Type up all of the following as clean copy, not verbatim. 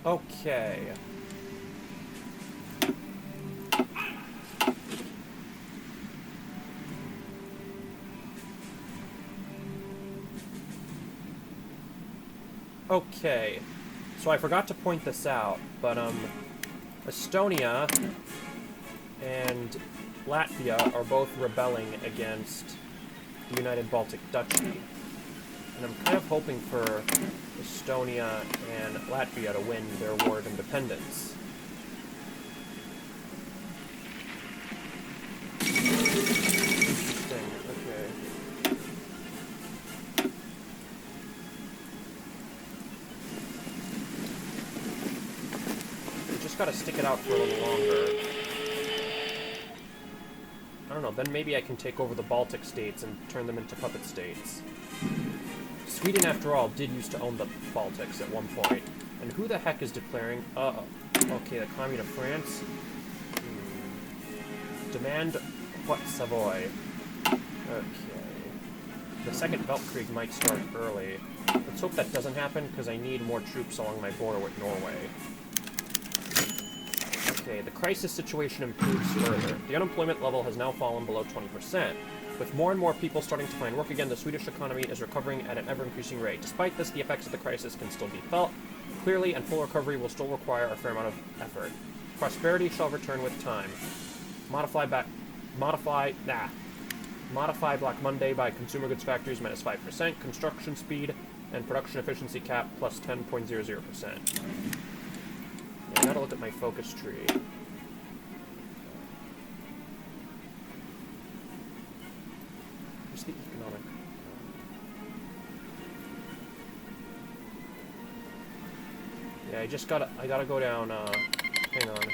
Okay. Okay. So I forgot to point this out, but, Estonia and Latvia are both rebelling against the United Baltic Duchy. And I'm kind of hoping for Estonia and Latvia to win their war of independence. Interesting, okay. We just gotta stick it out for a little longer. I don't know, then maybe I can take over the Baltic states and turn them into puppet states. Sweden, after all, did used to own the Baltics at one point. And who the heck is declaring... okay, the Commune of France. Demand what Savoy. Okay. The Second Weltkrieg might start early. Let's hope that doesn't happen, because I need more troops along my border with Norway. Okay, the crisis situation improves further. The unemployment level has now fallen below 20%. With more and more people starting to find work again, the Swedish economy is recovering at an ever-increasing rate. Despite this, the effects of the crisis can still be felt. Clearly, and full recovery will still require a fair amount of effort. Prosperity shall return with time. Modify Black Monday by consumer goods factories minus 5%, construction speed and production efficiency cap plus 10.00%. Yeah, I gotta look at my focus tree. Where's the economic? Yeah, I gotta go down, hang on.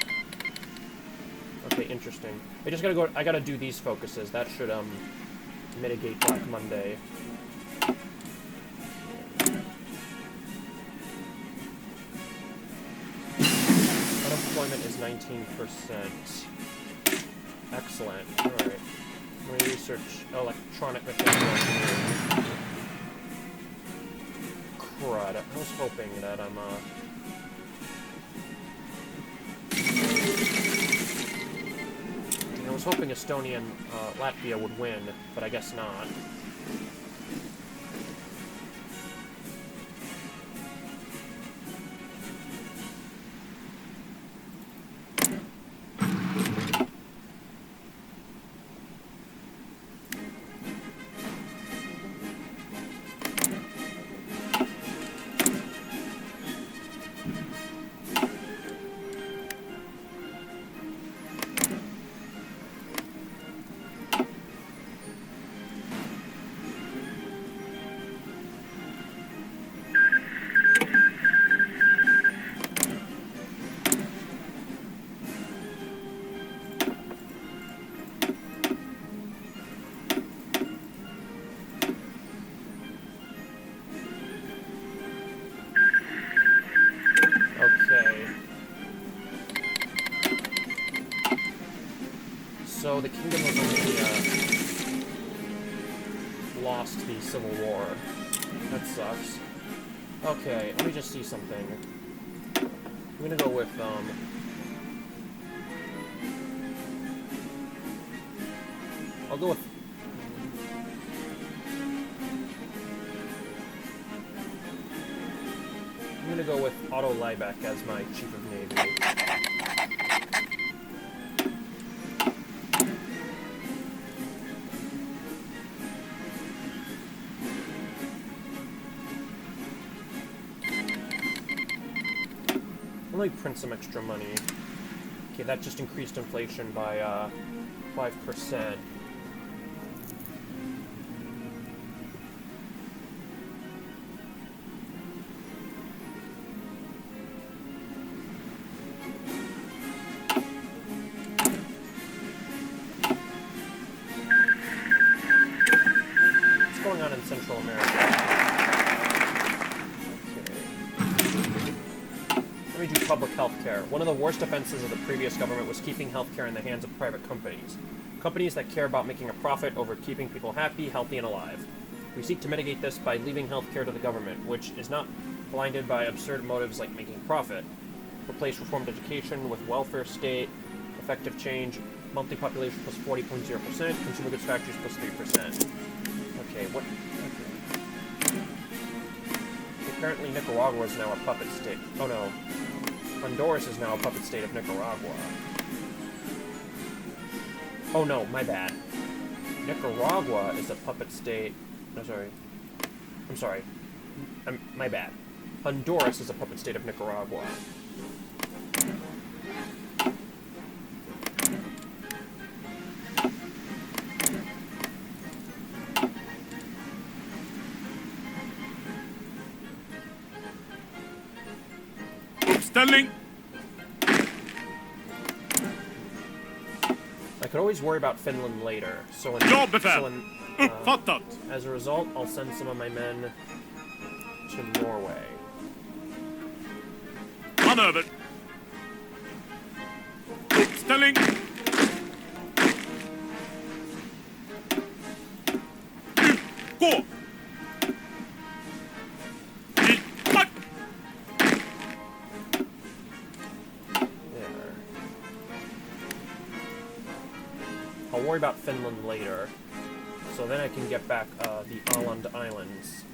Okay, interesting. I gotta do these focuses. That should, mitigate Black Monday. Unemployment is 19%. Excellent. Alright. Let me research electronic mechanical engineering. Crud. I was hoping that I was hoping Estonia and Latvia would win, but I guess not. So the kingdom of Romania lost the Civil War. That sucks. Okay, let me just see something. I'm gonna go with, I'll go with... I'm gonna go with Otto Liebeck as my Chief of Navy. Let me print some extra money. Okay, that just increased inflation by 5%. What's going on in Central America? Let me do public health care. One of the worst offenses of the previous government was keeping health care in the hands of private companies. Companies that care about making a profit over keeping people happy, healthy, and alive. We seek to mitigate this by leaving health care to the government, which is not blinded by absurd motives like making profit. Replace reformed education with welfare state, effective change, monthly population plus 40.0%, consumer goods factories plus 3%. Okay, what? Okay. Apparently Nicaragua is now a puppet state. Oh no. Honduras is now a puppet state of Nicaragua. Oh no, my bad. Nicaragua is a puppet state. No, sorry. I'm sorry. My bad. Honduras is a puppet state of Nicaragua. Uppställning! I could always worry about Finland later, so Uppfattat! as a result, I'll send some of my men to Norway. Manöver! Uppställning! Gå! I'll worry about Finland later, so then I can get back the Åland Islands.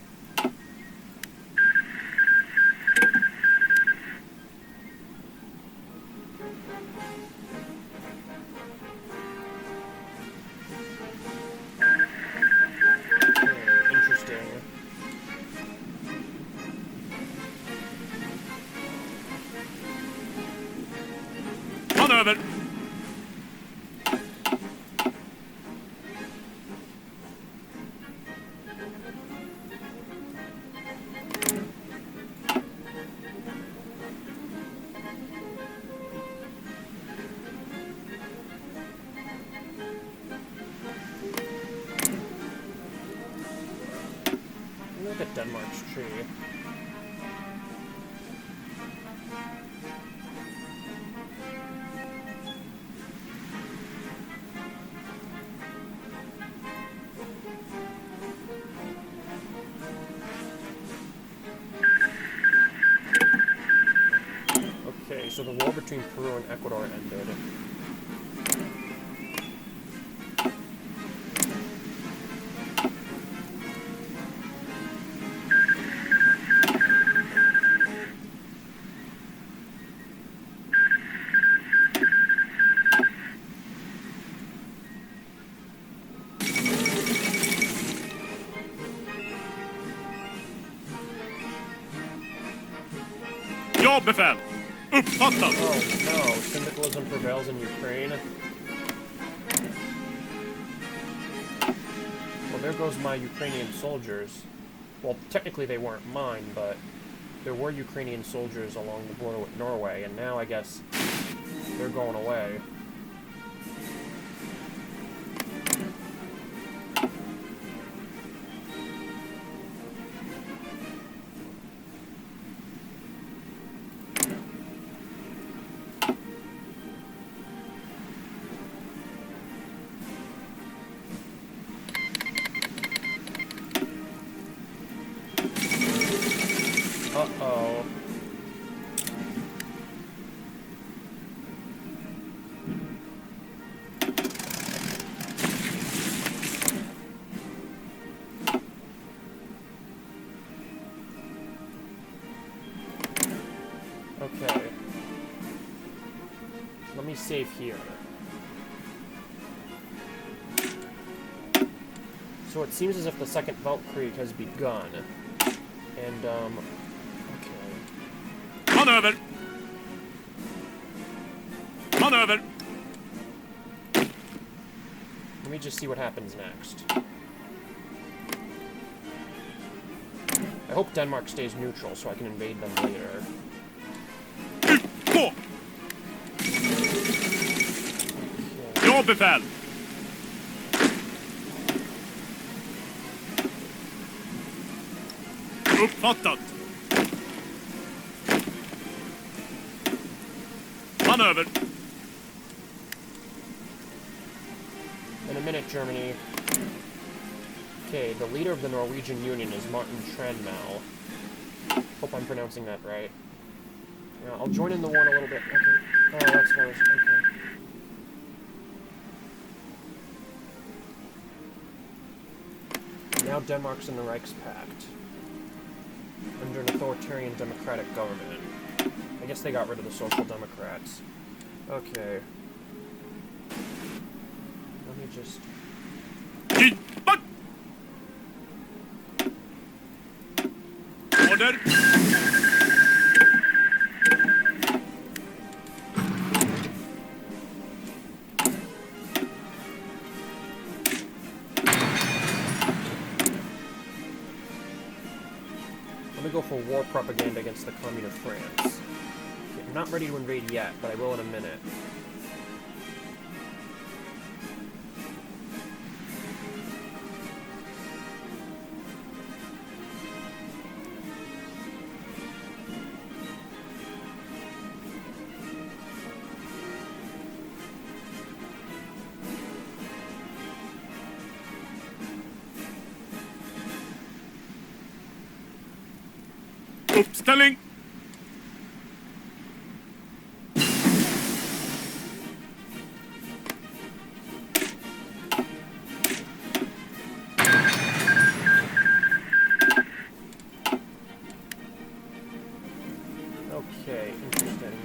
Interesting. Manöver! Look at Denmark's tree. Okay, so the war between Peru and Ecuador ended. Ja, befäl! Uppfattat! Oh no, syndicalism prevails in Ukraine. Well, there goes my Ukrainian soldiers. Well, technically they weren't mine, but there were Ukrainian soldiers along the border with Norway, and now I guess they're going away. Uh-oh. Okay. Let me save here. So it seems as if the Second Weltkrieg has begun. And, Manöver! Manöver! let me just see what happens next. I hope Denmark stays neutral so I can invade them later. Gå! Ja, befäl! Uppfattat! Manöver! In a minute, Germany. Okay, the leader of the Norwegian Union is Martin Tranmæl. Hope I'm pronouncing that right. Yeah, I'll join in the war in a little bit. Okay. Oh, that's hers. Okay. Now Denmark's in the Reichspakt. Under an authoritarian democratic government. I guess they got rid of the Social Democrats. Okay. Let me just... Order! Let me go for war propaganda against the Commune of France. Okay, I'm not ready to invade yet, but I will in a minute. Uppställning! Okay, interesting.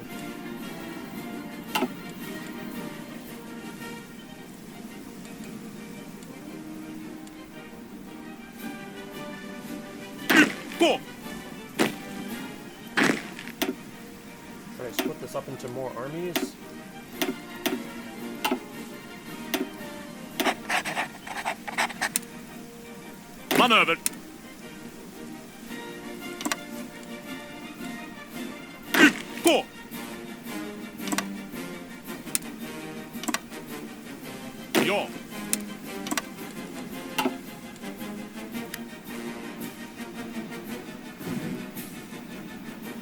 Gå! Should I split this up into more armies? Manöver! Gå! Ja!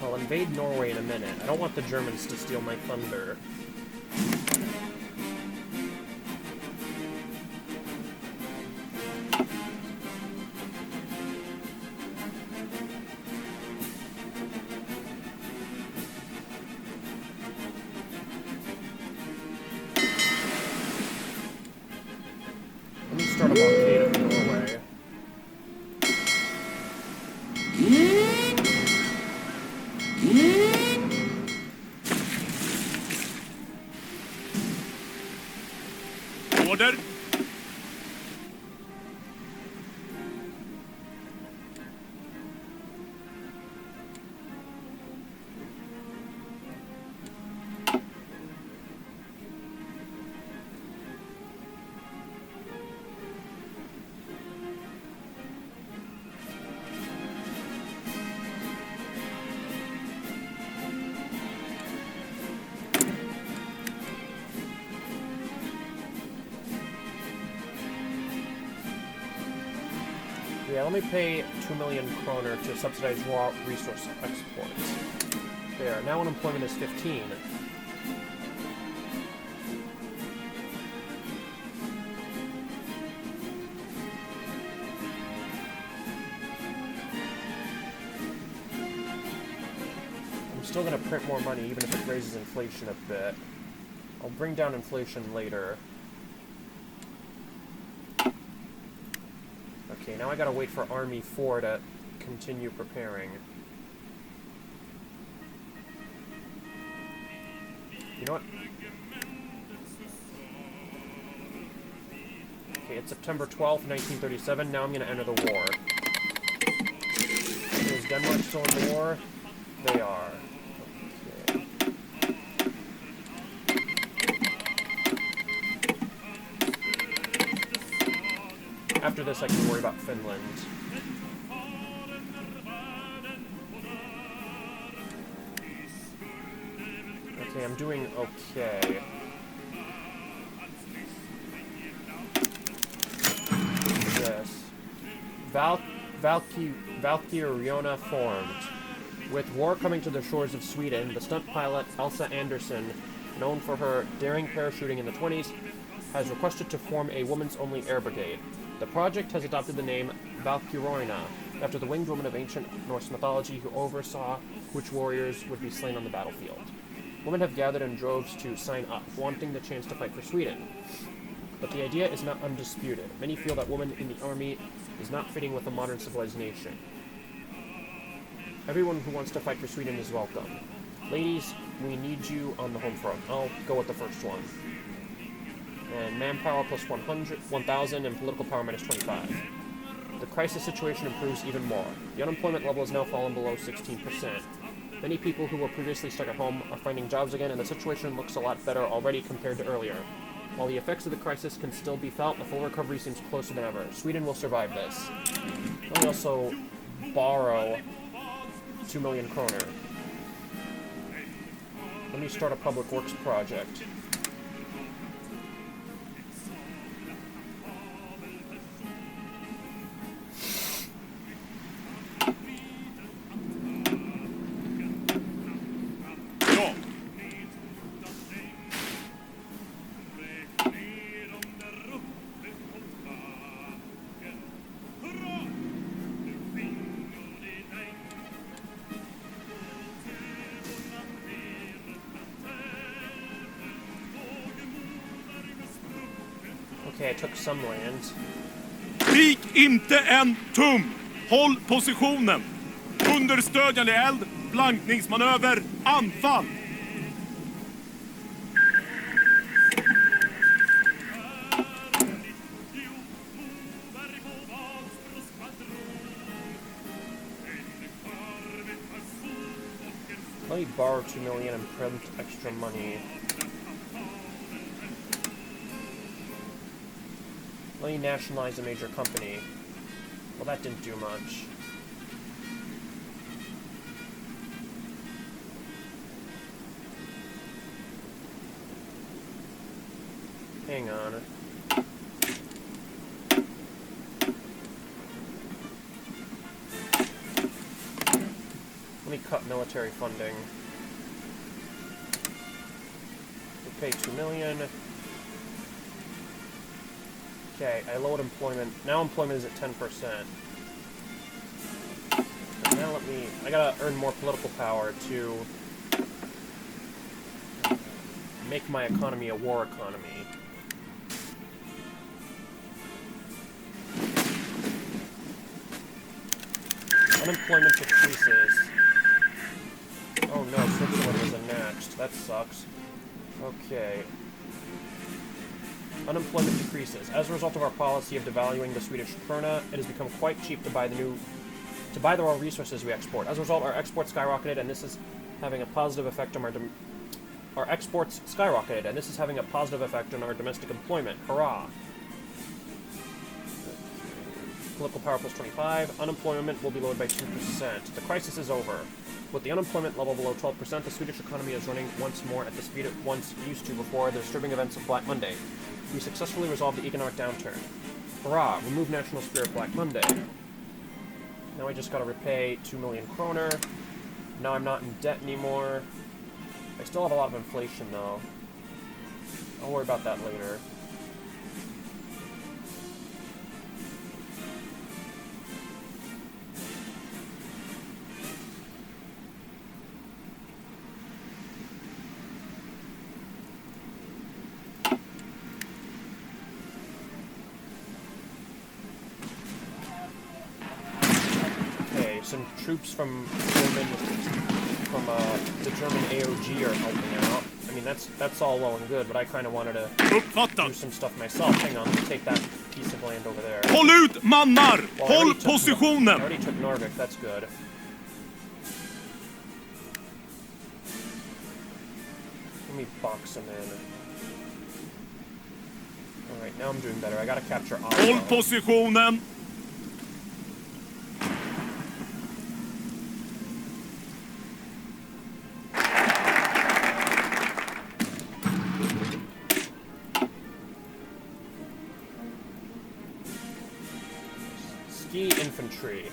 I'll invade Norway in a minute. I don't want the Germans to steal my thunder. Let me start a blockade of Norway. Order! Yeah, let me pay 2 million kroner to subsidize raw resource exports. There, now unemployment is 15. I'm still going to print more money even if it raises inflation a bit. I'll bring down inflation later. Okay, now I gotta wait for Army 4 to continue preparing. You know what? Okay, it's September 12th, 1937. Now I'm gonna enter the war. Is Denmark still in the war? They are. Okay. After this, I can worry about Finland. Okay, I'm doing okay. What's this? Valkyriona formed. With war coming to the shores of Sweden, the stunt pilot Elsa Andersson, known for her daring parachuting in the 20s, has requested to form a women's-only air brigade. The project has adopted the name Valkyriona, after the winged woman of ancient Norse mythology who oversaw which warriors would be slain on the battlefield. Women have gathered in droves to sign up, wanting the chance to fight for Sweden. But the idea is not undisputed. Many feel that women in the army is not fitting with a modern civilized nation. Everyone who wants to fight for Sweden is welcome. Ladies, we need you on the home front. I'll go with the first one. And manpower plus 1,000 and political power minus 25. The crisis situation improves even more. The unemployment level has now fallen below 16%. Many people who were previously stuck at home are finding jobs again, and the situation looks a lot better already compared to earlier. While the effects of the crisis can still be felt, a full recovery seems closer than ever. Sweden will survive this. Let me also borrow 2 million kroner. Let me start a public works project. Ja. Okay, I took some land. Vik inte en tum! Håll positionen! Understödjande eld, blankningsmanöver, anfall! Let me borrow 2 million and print extra money. Let me nationalize a major company. Well, that didn't do much. Hang on. Let me cut military funding. We'll pay 2 million. Okay, I lowered employment. Now employment is at 10%. Now I gotta earn more political power to make my economy a war economy. Unemployment decreases. Oh no, Switzerland was annexed. That sucks. Okay. Unemployment decreases. As a result of our policy of devaluing the Swedish krona, it has become quite cheap to buy the raw resources we export. As a result, our exports skyrocketed, and this is having a positive effect on our exports skyrocketed, and this is having a positive effect on our domestic employment. Hurrah! Political power plus 25. Unemployment will be lowered by 2%. The crisis is over. With the unemployment level below 12%, the Swedish economy is running once more at the speed it once used to before the disturbing events of Black Monday. We successfully resolved the economic downturn. Hurrah! Remove National Spirit Black Monday. Now I just gotta repay 2 million kroner. Now I'm not in debt anymore. I still have a lot of inflation, though. I'll worry about that later. Some troops from the German AOG are helping out. I mean, that's all well and good, but I kind of wanted to do some stuff myself. Hang on, let me take that piece of land over there. Håll ut, mannar! Well, Håll I positionen! already took Narvik, that's good. Let me box him in. Alright, now I'm doing better. I gotta capture Håll Oslo. positionen! Ski infantry.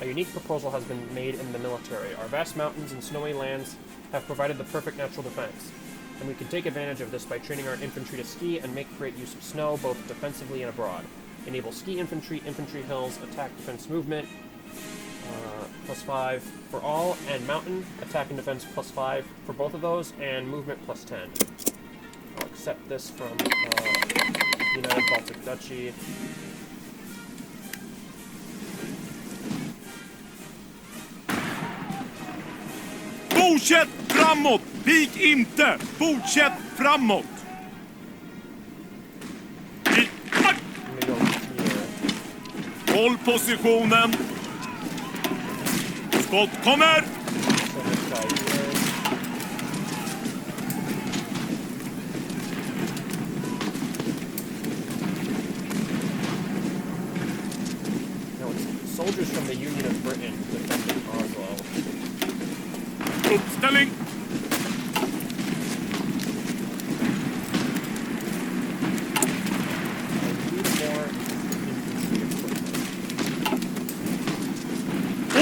A unique proposal has been made in the military. Our vast mountains and snowy lands have provided the perfect natural defense, and we can take advantage of this by training our infantry to ski and make great use of snow, both defensively and abroad. Enable ski infantry, infantry hills, attack defense movement, +5 for all, and mountain, attack and defense +5 for both of those, and movement +10. I'll accept this from United Baltic Duchy. Fortsätt framåt! Vik inte! Fortsätt framåt! Let me go here. Håll positionen! Skott kommer! So this guy here. No, it's soldiers from the Union of Britain defending Oslo. Uppställning!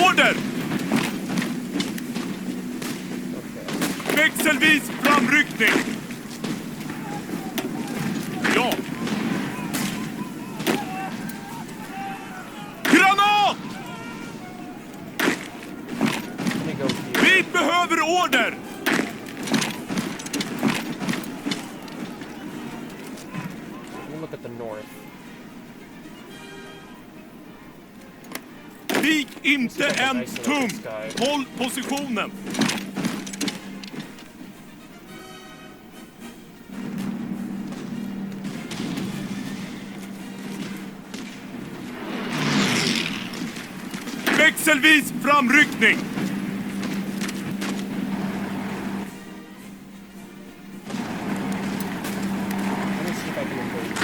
Order! Växelvis framryckning! Ja! Granat! Vi behöver order! Look at the north. Vik inte en tum! Håll positionen! Växelvis framryckning!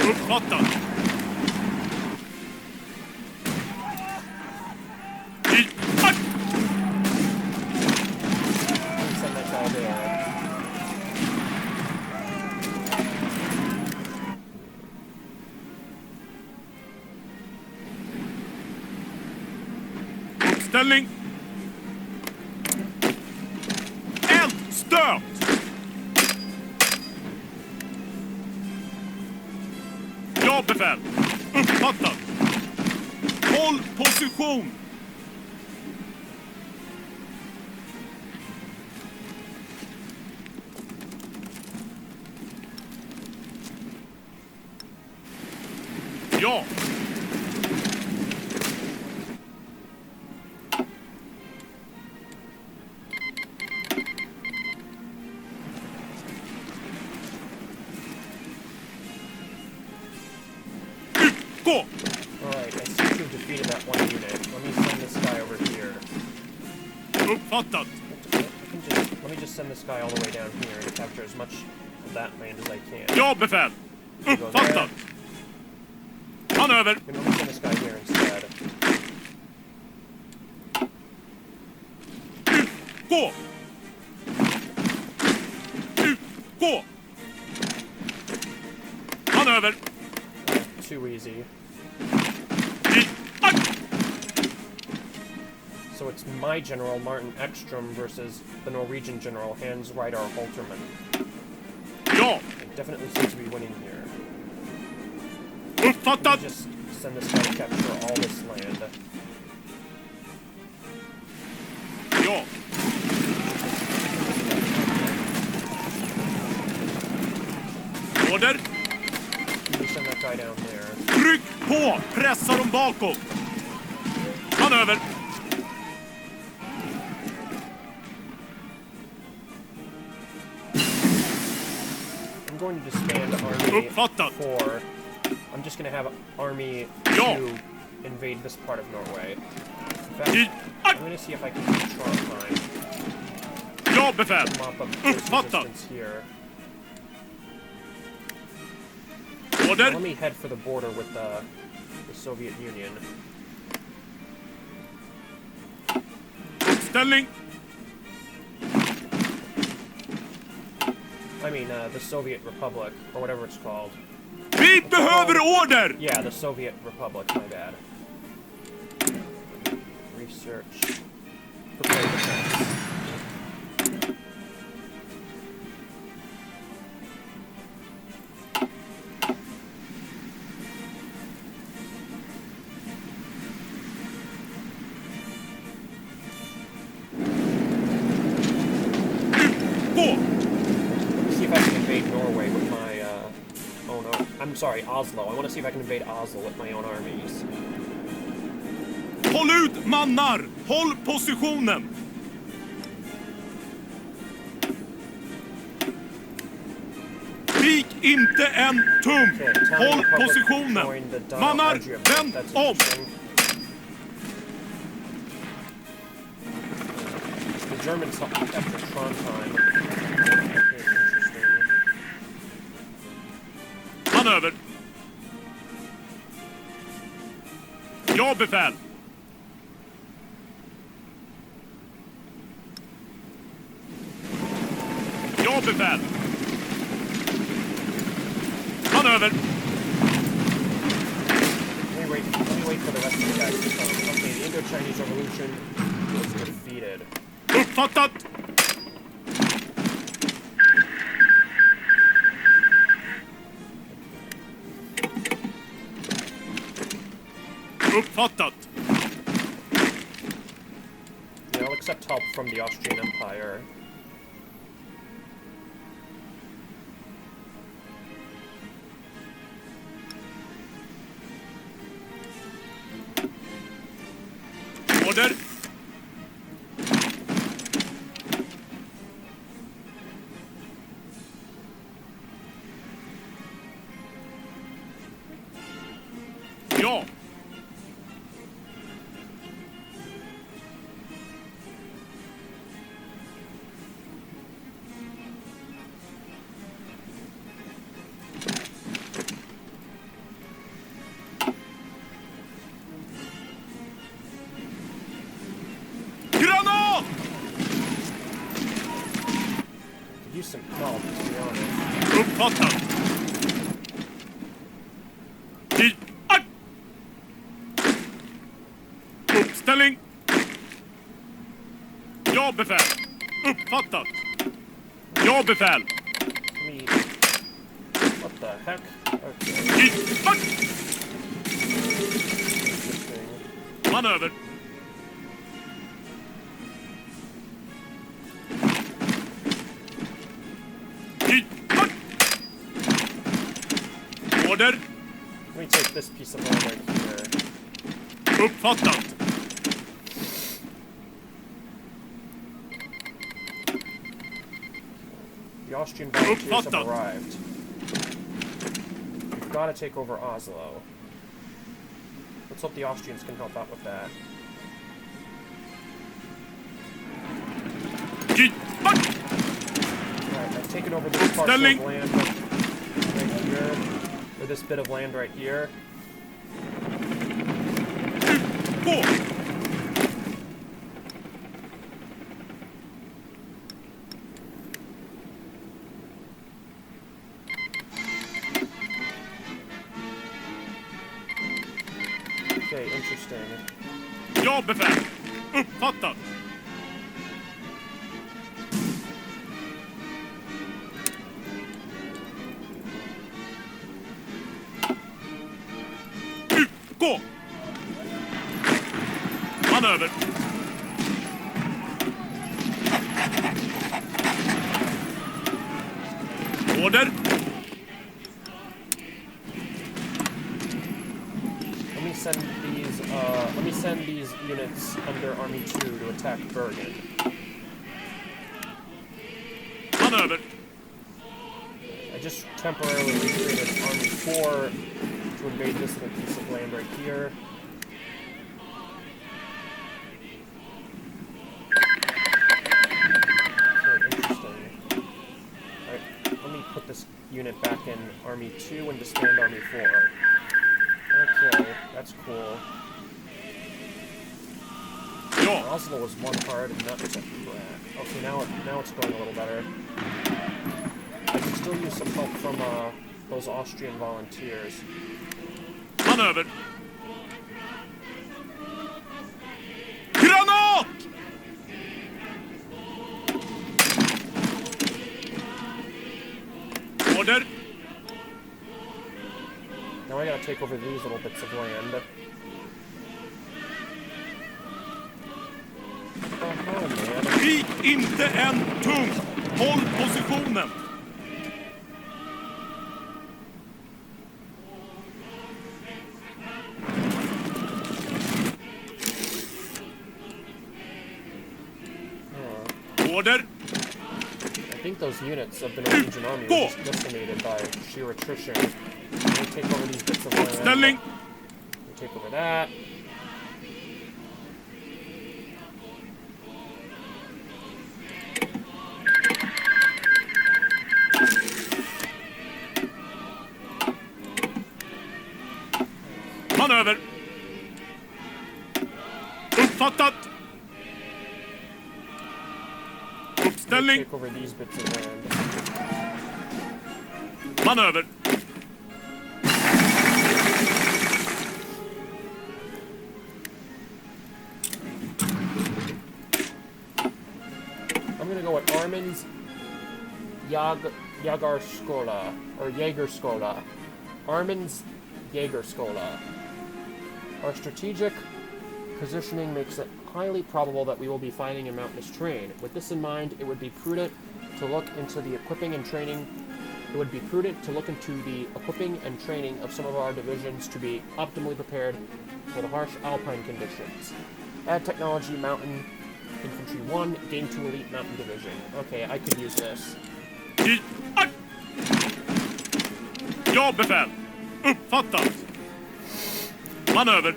Uppfattat! Send that guy there. Uppställning! Eldstöt! Ja, befäl! Uppfattat! Håll position! Ja! Utgå! Alright, I seem to have defeated that one unit. Let me send this guy over here. Uppfattat! Let me just send this guy all the way down here and capture as much of that land as I can. Ja, befäl! Uppfattat! Manöver! Let me send this guy here instead. Utgå! Utgå! Manöver! Too easy. So it's my general, Martin Ekstrom, versus the Norwegian general, Hans Reidar Holtermann. Ja! I definitely seem to be winning here. Uppfattat! Just send this guy to capture all this land. Ja! Order! Let me send that guy down there. Tryck på! Pressa dem bakåt! Manöver! I'm going to disband Army Uppfattat! 4. I'm just going to have Army Ja. 2 invade this part of Norway. In fact, I'm going to see if I can get Trondheim. Ja, befäl! Mop up this Uppfattat! resistance here. Order! Let me head for the border with the Soviet Union. Uppställning! I mean, the Soviet Republic, or whatever it's called. Vi behöver order! Yeah, the Soviet Republic, my bad. Research. Prepare defense. I'm sorry, Oslo. I want to see if I can invade Oslo with my own armies. Håll ut, mannar! Håll positionen! Vik inte en tum! Håll positionen! Mannar, vänd om! The Germans after Trondheim. Okay, interesting. Manöver! Ja, befäl! Ja, befäl! Manöver! Let me wait for the rest of the guys to come. Okay, the Indo-Chinese Revolution was defeated. Uppfattat! Uppfattat! Yeah, I'll accept help from the Austrian Empire. Order! Ja! Granat! Could use some help, to be honest. Uppfattat! Uppställning! Ja, befäl! Uppfattat! Ja, befäl! Me. What the heck? Okay. Interesting. Manöver! Order! Let me take this piece of land right here. Uppfattat! The Austrian volunteers have arrived. We've got to take over Oslo. Let's hope the Austrians can help out with that. Alright, I've taken over this parcel of land right here. Or this bit of land right here. Okay, interesting. Ja, befäl! Uppfattat! Utgå! Manöver! Order! Let me send these units under Army 2 to attack Bergen. Manöver! I just temporarily recreated Army 4 to invade this little piece of land right here. Okay, interesting. Alright, let me put this unit back in Army 2 and disband Army 4. Okay, that's cool. Oslo was one hard and that was a crap. Okay, now it's going a little better. I can still use some help from those Austrian volunteers. Manöver! Granat! Order! Now I gotta take over these little bits of land. Oh man. Vik inte en tum! Håll positionen! think those units of the Norwegian army were just decimated by sheer attrition. Let me take over these bits of land. Ställning! Let me take over that. Manöver! Uppfattat! Uppställning! Take over these bits of land. Manöver! I'm gonna go with Armin's Jagerskola, or Jägerskola. Armin's Jägerskola. Our strategic positioning makes it highly probable that we will be fighting in mountainous terrain. With this in mind, it would be prudent to look into the equipping and training. It would be prudent to look into the equipping and training of some of our divisions to be optimally prepared for the harsh alpine conditions. Add technology, mountain infantry 1, gain 2 elite mountain division. Okay, I could use this. Ja, befäl! Uppfattat! Manöver!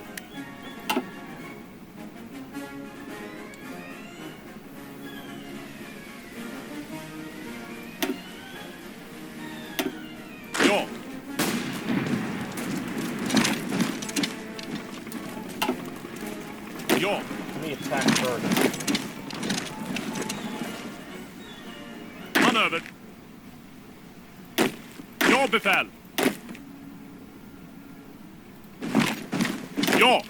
Ja! Ja! Let me attack Bergen. Manöver! Ja, befäl! Ja!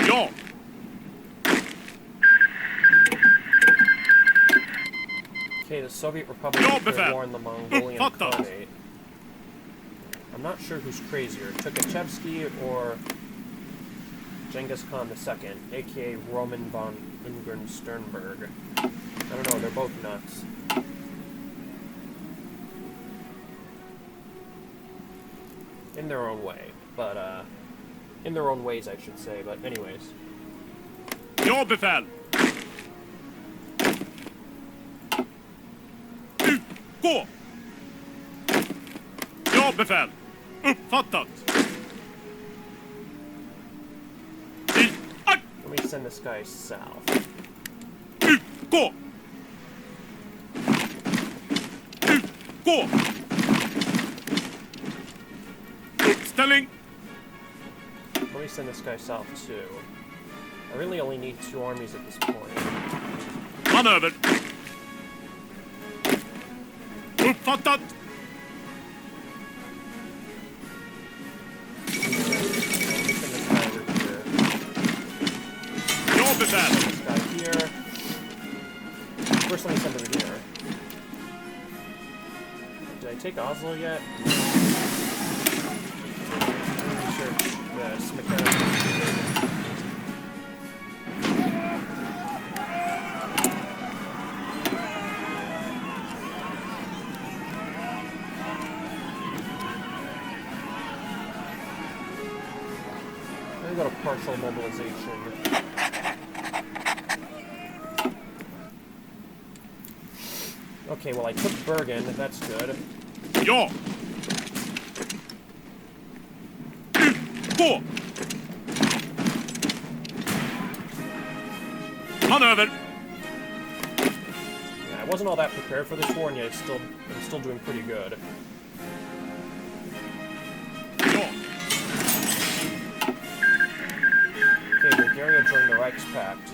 Ja! Okay, the Soviet Republic declared war on the Mongolian Khanate. I'm not sure who's crazier, Tukhachevsky or Genghis Khan II, aka Roman von Ingren Sternberg. I don't know, they're both nuts. In their own way, but, in their own ways, I should say, but anyways. Ja, befäl! Gå! Ja, befäl! Uppfattat! Let me send this guy south. Gå! Gå! Uppställning! Let me send this guy south too. I really only need 2 armies at this point. Manöver! Uppfattat! Let me send this guy over here. Ja, befäl! This guy here. First, let me send him here. Did I take Oslo yet? Let me research this mechanical. I got a partial mobilization. Okay, well I took Bergen, that's good. Ja! Gå! Manöver! Yeah, I wasn't all that prepared for this war, and yet I'm still doing pretty good. Ja! Okay, Bulgaria joined the Reichspakt.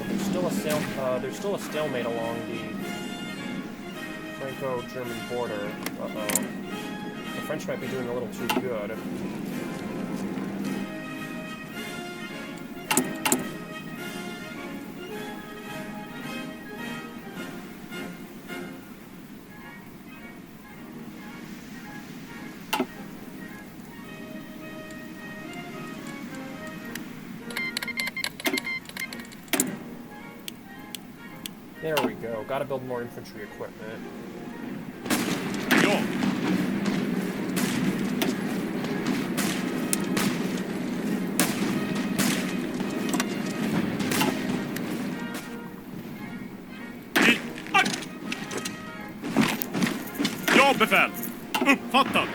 And there's still a stalemate along the Franco-German border. Uh-oh. The French might be doing a little too good. There we go. Gotta build more infantry equipment. Ja! befäl. Uppfattat.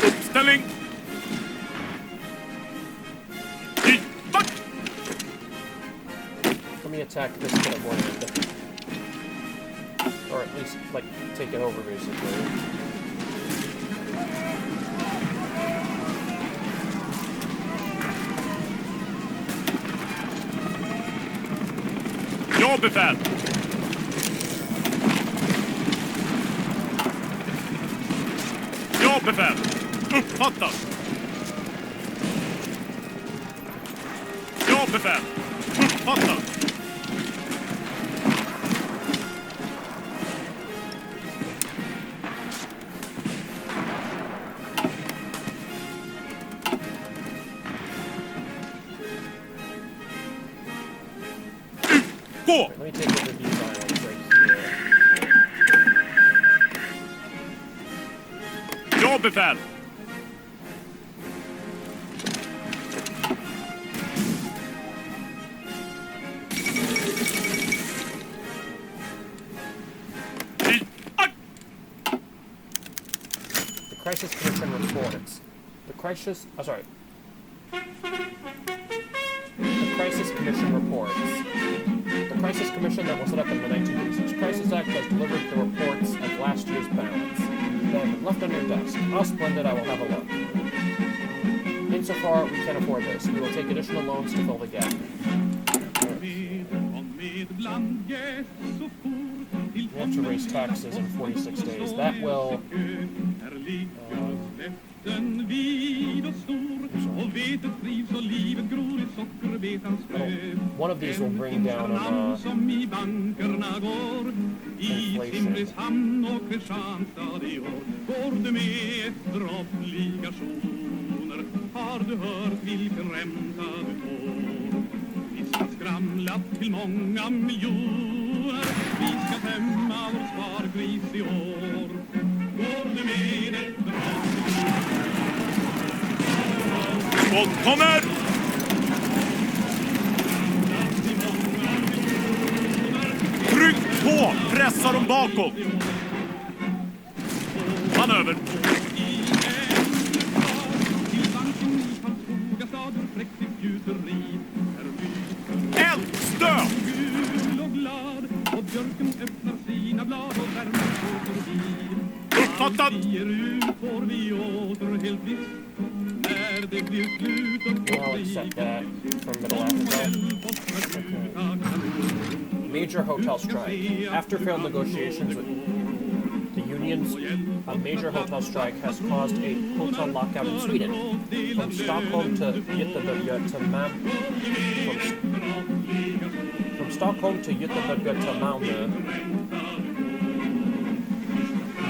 Uppställning. I back. Let me attack this clairvoyant. Or at least, like, take it over, basically. Ja, befäl. Ja, befäl. Uppfattat. Ja, befäl. Uppfattat. Gå! Let me take over these islands right here. Ja, befäl. The Crisis Commission reports. The Crisis... Oh, sorry. The Crisis Commission reports. The Crisis Commission that was set up in the 1936 Crisis Act has delivered the reports of last year's balance. They have been left on your desk. How splendid, I will have a look. Insofar we can afford this, we will take additional loans to fill the gap. We have to raise taxes in 46 days. That will... one of these will bring down Och kommer! Tryck på! Pressa dem bakåt! Manöver! Eldstöd! Uppfattat! I'll accept that from Middle Africa. Major hotel strike. After failed negotiations with the unions, a major hotel strike has caused a hotel lockout in Sweden. From Stockholm to Göteborg to from Stockholm to Göteborg to Malmö,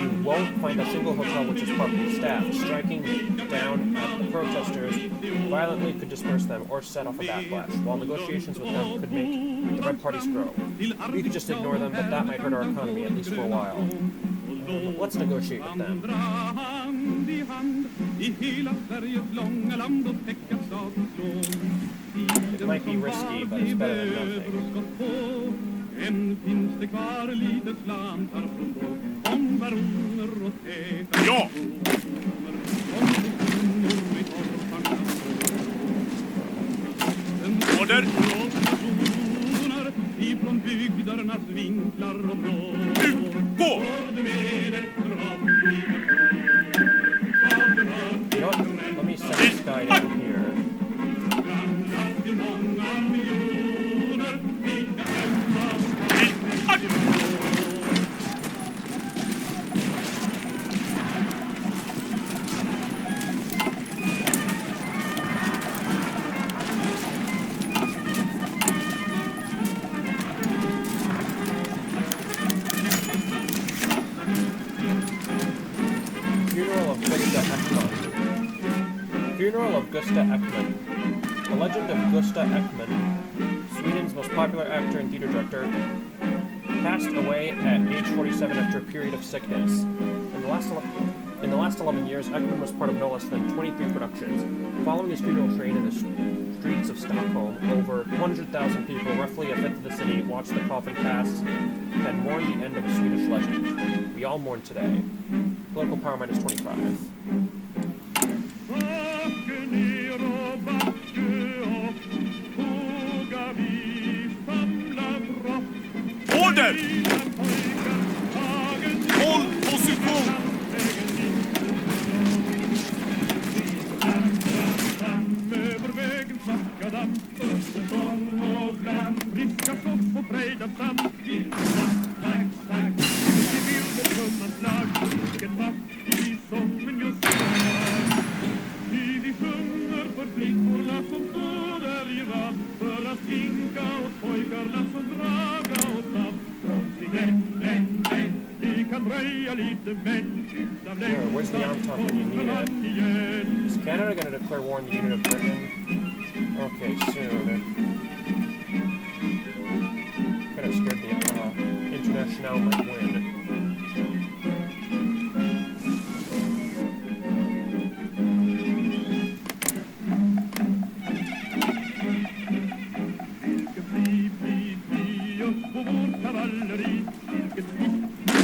you won't find a single hotel which is properly staffed. Striking down at the protesters violently could disperse them or set off a backlash, while negotiations with them could make the red parties grow. We could just ignore them, but that might hurt our economy, at least for a while. Let's negotiate with them. It might be risky, but it's better than nothing. Ja! Order! Gå! You know what? Let me send this guy down here. Funeral of Gösta Ekman. The legend of Gösta Ekman, Sweden's most popular actor and theater director, passed away at age 47 after a period of sickness. In the last In the last 11 years, Ekman was part of no less than 23 productions. Following his funeral train in the streets of Stockholm, over 100,000 people, roughly a fifth of the city, watched the coffin pass and mourned the end of a Swedish legend. We all mourn today. Political power minus 25. Order! Håll position! Where's the Entente when you need it? Is Canada going to declare war on the Union of Britain? Okay, soon. Kind of scared the International might win.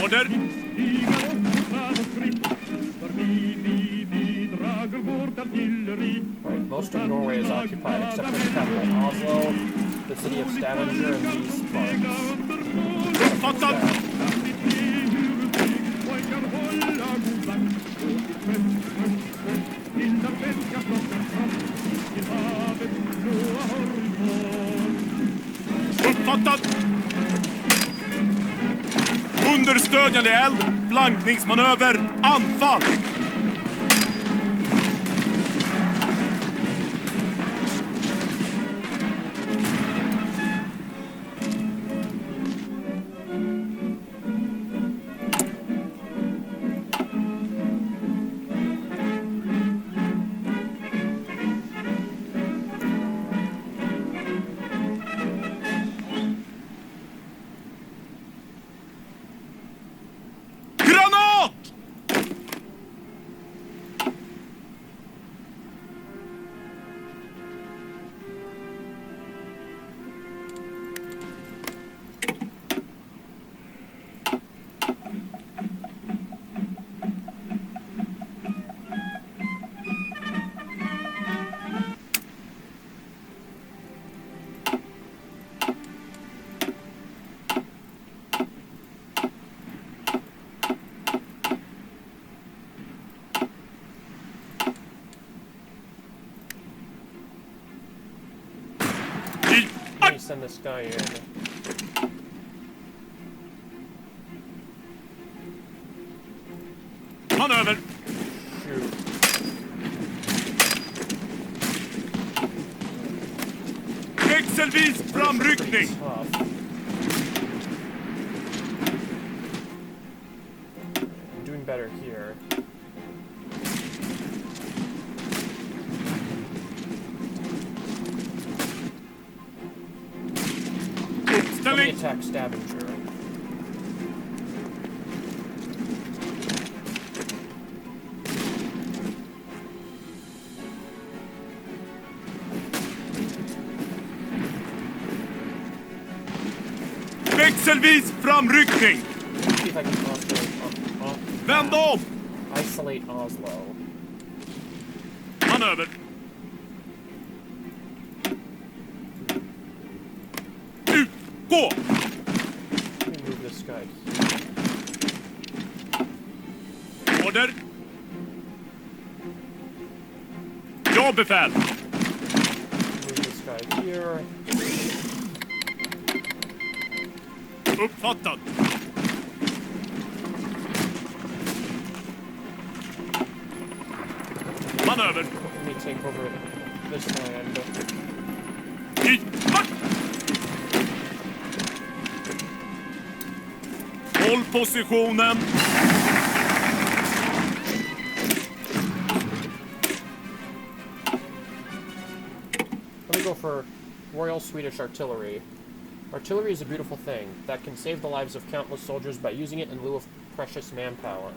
Order! Right, most of Norway is occupied except for the capital, Oslo, the city of Stavanger, and these parts. Uppfattat! Uppfattat! Understödjande eld, blankningsmanöver, anfall! Let me send this guy in. Manöver! Shoot. Växelvis framryckning! Tough. I'm doing better here. Let me attack Stavanger. Växelvis framryckning! See if I can Vänd om! isolate Oslo. Manöver! Gå! Let me move this guy here. Order! Ja, befäl! Move this guy here. Uppfattat! Manöver! Let me take over this land. Håll positionen! Let me go for Royal Swedish Artillery. Artillery is a beautiful thing that can save the lives of countless soldiers by using it in lieu of precious manpower.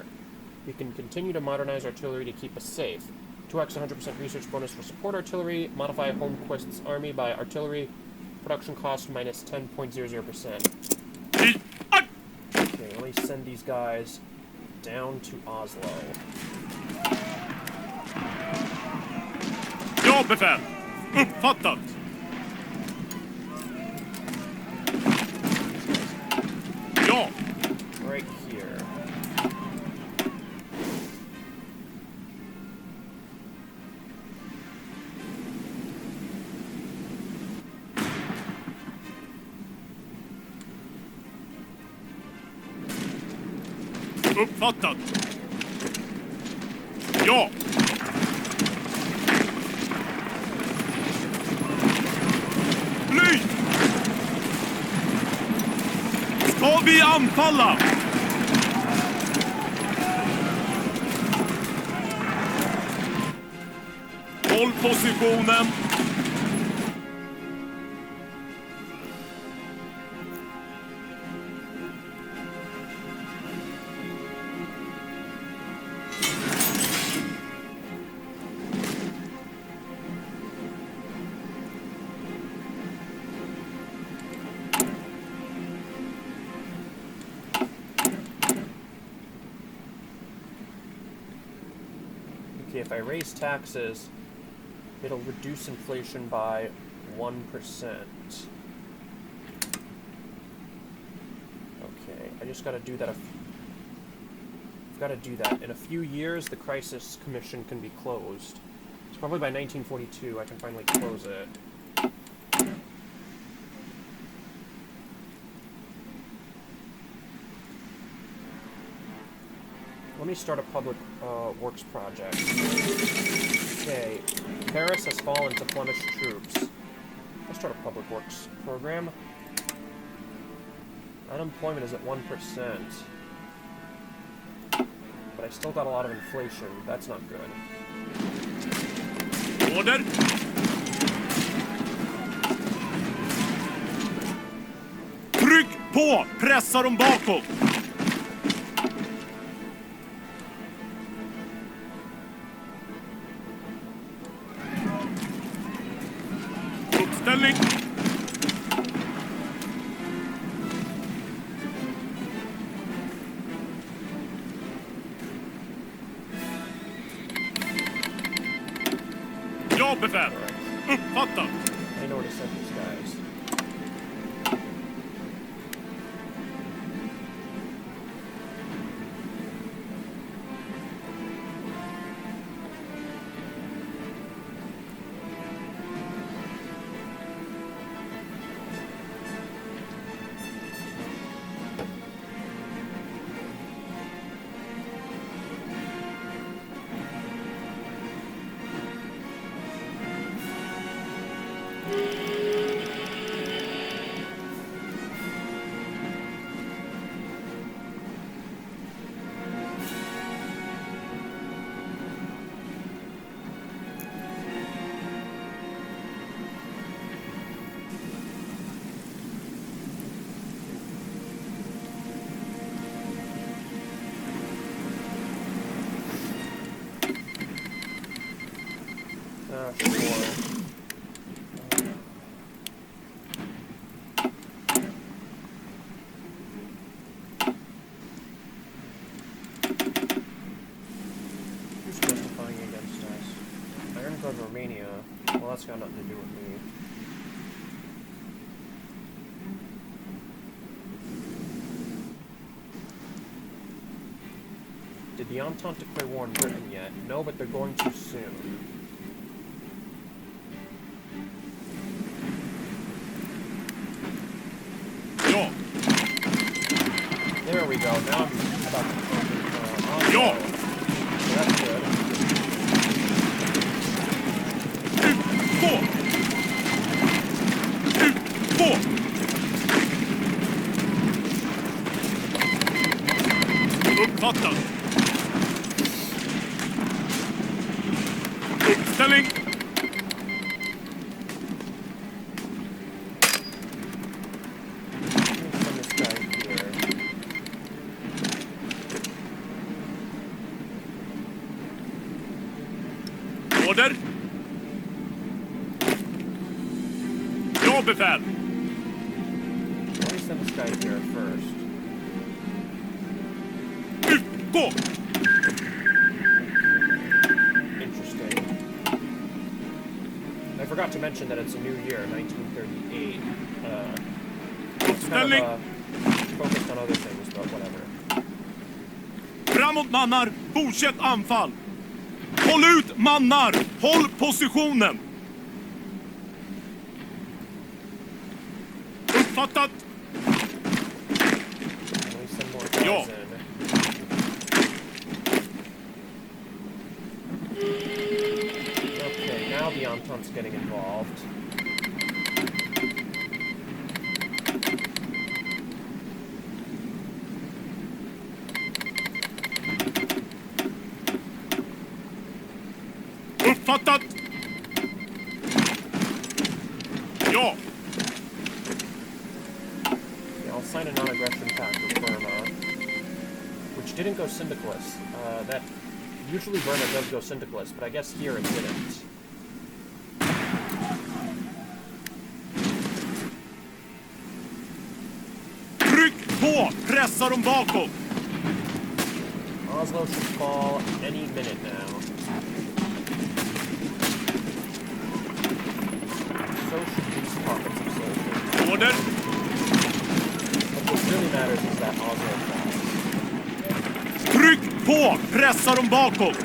We can continue to modernize artillery to keep us safe. 2x 100% research bonus for support artillery. Modify Holmquist's army by artillery. Production cost minus 10.00%. Okay, let me send these guys down to Oslo. Ja, befäl! Uppfattat! Ja! Right here. Uppfattat! Ja! Fly! Ska vi anfalla? Håll positionen! Okay, if I raise taxes, it'll reduce inflation by 1%. Okay, I just gotta do that. I've gotta do that. In a few years, the Crisis Commission can be closed. It's probably by 1942 I can finally close it. Let me start a public works project. Okay, Paris has fallen to Flemish troops. Let's start a public works program. Unemployment is at 1%. But I still got a lot of inflation. That's not good. Order! Tryck på! Pressa dem bakåt! Uppställning! Ja, befäl! Uppfattat! I know where to send these guys. Sure. Who's testifying against us? Iron Guard Romania. Well, that's got nothing to do with me. Did the Entente declare war on Britain yet? No, but they're going to soon. Ja! There we go. Now I'm about to open Ja! That's good. På! På! Uppfattat! Uppställning! Send this guy here. Order. Ja, befäl. Let me send this guy here first. Gå! Interesting. I forgot to mention that it's a new year, 1938. It's kind of focused on other things, but whatever. Framåt mannar, fortsätt anfall. Håll ut mannar, håll positionen. Uppfattat. Let me send more guys Ja. in. Okay, now the Entente's getting involved. Uppfattat. Ja. Yeah, I'll sign a non-aggression pact with Burma, which didn't go Syndicalist. That usually Burma does go Syndicalist, but I guess here it didn't. Tryck på, pressa dem bakåt. Oslo should fall any minute now. So should these pockets of soldiers. Order. But what really matters is that Oslo falls. Tryck på, pressa dem bakåt.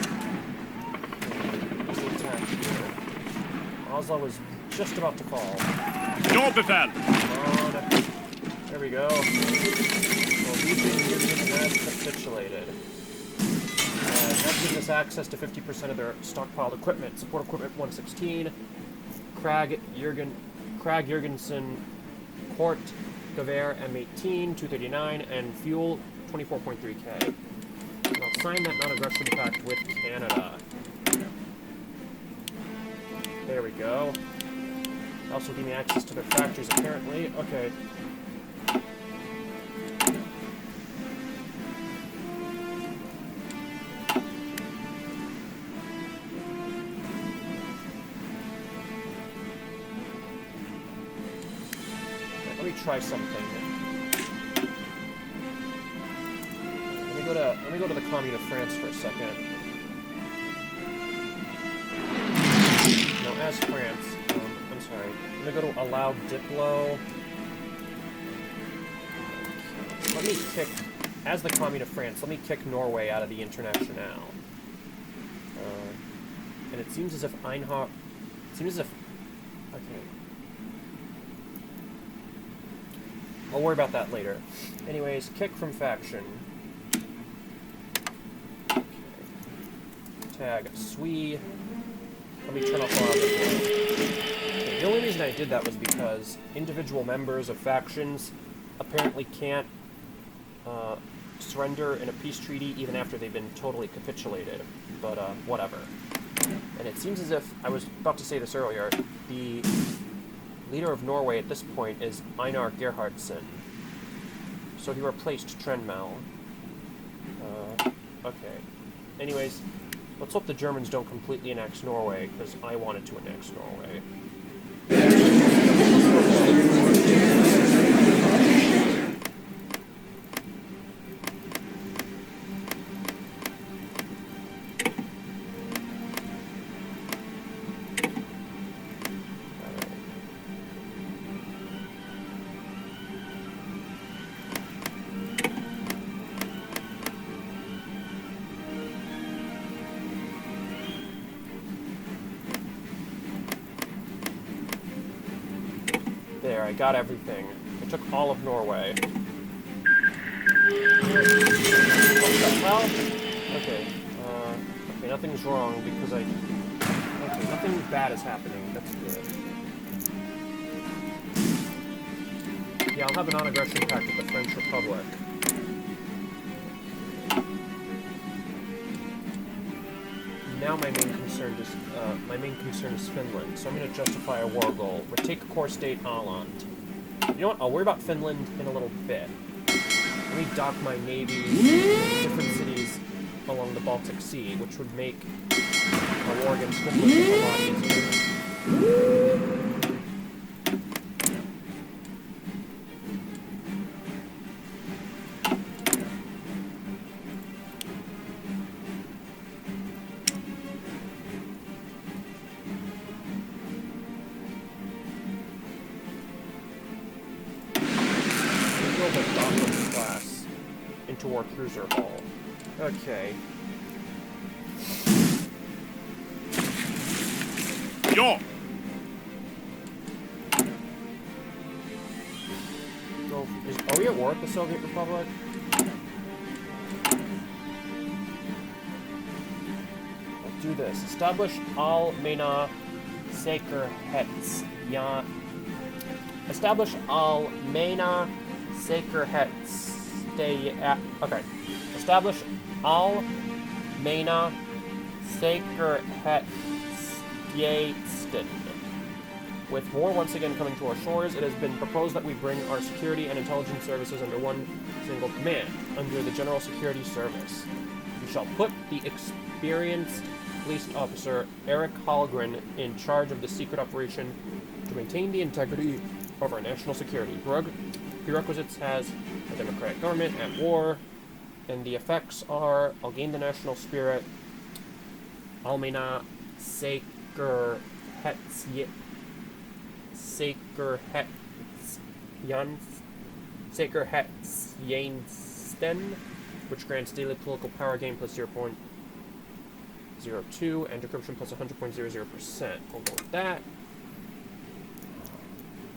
There's the attack here. Oslo was just about to fall. Ja, befäl. There we go. Norwegian Union has capitulated. That gives us access to 50% of their stockpiled equipment. Support equipment 116, Krag Jurgensen, Kort, Gewehr M18, 239, and fuel 24.3k. And I'll sign that non-aggression pact with Canada. There we go. Also give me access to their factories, apparently. Okay. Let me try something. Let me go to the Commune of France for a second. Now, as France, I'm sorry. I'm gonna go to allow Diplo. Let me kick, as the Commune of France, let me kick Norway out of the Internationale. And it seems as if Einhard, okay. I'll worry about that later. Anyways, kick from faction. Okay. Tag Sui. Let me turn off all of it. Okay, the only reason I did that was because individual members of factions apparently can't surrender in a peace treaty even after they've been totally capitulated. But whatever. And it seems as if, I was about to say this earlier, the leader of Norway at this point is Einar Gerhardsen. So he replaced Trenmel. Okay. Anyways, let's hope the Germans don't completely annex Norway, because I wanted to annex Norway. There, I got everything. I took all of Norway. What the hell? Okay, okay, nothing's wrong because okay, nothing bad is happening. That's good. Yeah, I'll have a non-aggression pact with the French Republic. Now my main concern is Finland, so I'm going to justify a war goal. Retake core state Åland. You know what? I'll worry about Finland in a little bit. Let me dock my navy in different cities along the Baltic Sea, which would make a war war against Finland is a lot easier. Build a Gauntlet class into our cruiser hull. Okay. Ja! So, are we at war with the Soviet Republic? Let's do this. Establish Almena Säkerhets. Ja. Establish Almena Säkerhets. Stay at. Okay. Establish Almena Säkerhets. Yaten. With war once again coming to our shores, it has been proposed that we bring our security and intelligence services under one single command, under the General Security Service. We shall put the experienced police officer Eric Hallgren in charge of the secret operation to maintain the integrity of our national security. Prerequisites has a democratic government at war, and the effects are: I'll gain the national spirit, Almena Säkerhetsjensten, which grants daily political power gain plus 0.02 and decryption plus 100.00%. We'll go with that.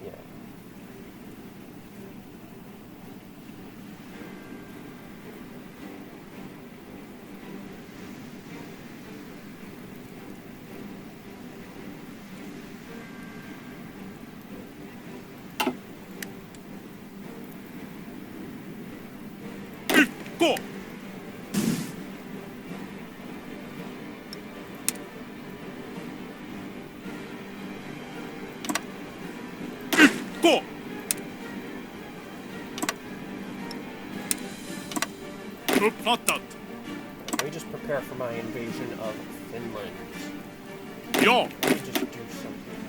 Yeah. Gå! Gå! Uppfattat! Let me just prepare for my invasion of Finland. Ja! Let me just do something.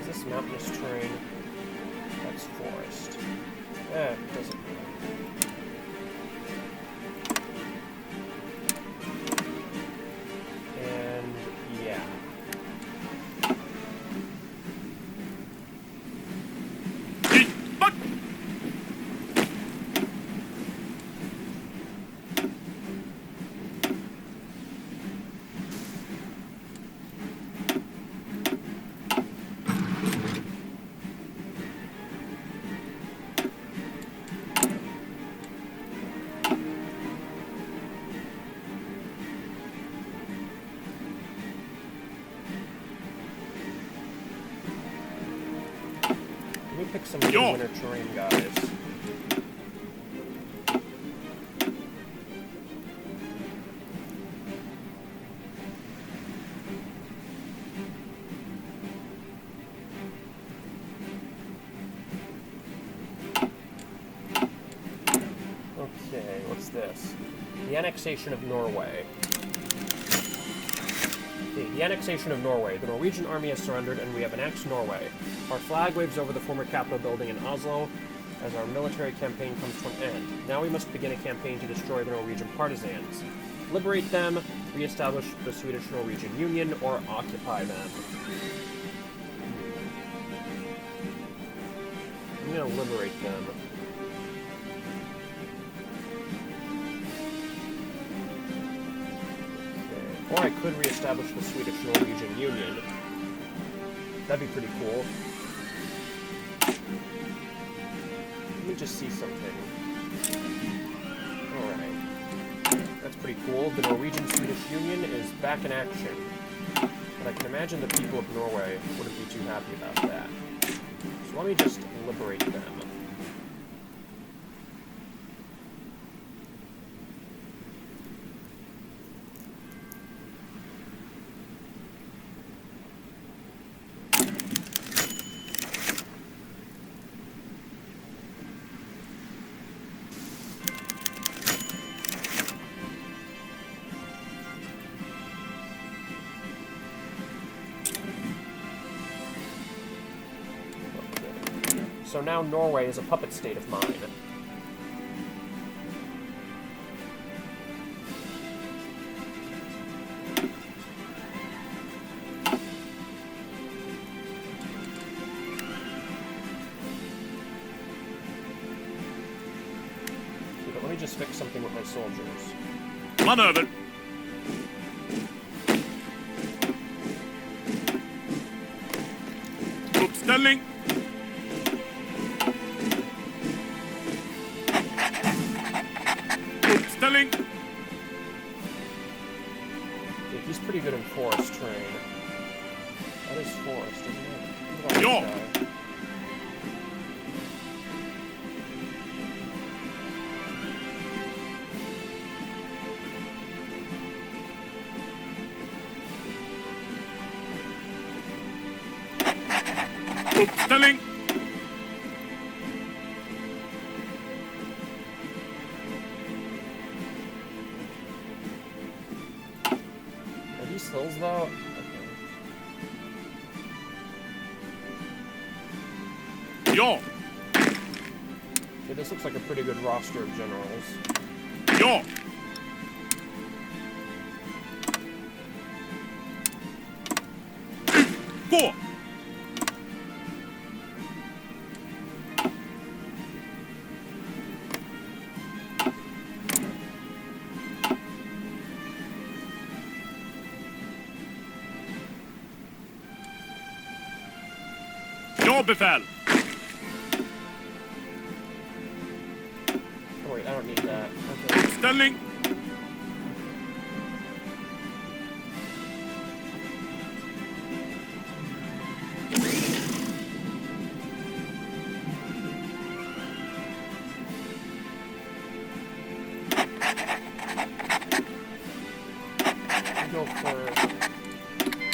Is this mountainous terrain? That's forest. It doesn't matter. And yeah. Bort! Let me pick some good Yo! winter terrain, guys. Okay, what's this? The annexation of Norway. Okay, the annexation of Norway. The Norwegian army has surrendered and we have annexed Norway. Our flag waves over the former Capitol building in Oslo as our military campaign comes to an end. Now we must begin a campaign to destroy the Norwegian partisans. Liberate them, re-establish the Swedish-Norwegian Union, or occupy them. I'm gonna liberate them. Okay. Or I could re-establish the Swedish-Norwegian Union. That'd be pretty cool. Let me just see something. Alright. That's pretty cool. The Norwegian-Swedish Union is back in action. But I can imagine the people of Norway wouldn't be too happy about that. So let me just liberate them. So now Norway is a puppet state of mine. Okay, but let me just fix something with my soldiers. Manöver. Uppställning. Uppställning. Yeah, he's pretty good in forest terrain. That is forest, isn't it? Look at all Ja. this guy. Uppställning. Are these hills though? Okay. Ja. Okay, this looks like a pretty good roster of generals. Ja. Gå. Ja, befäl. Oh wait, I don't need that. Okay. Uppställning. Go for...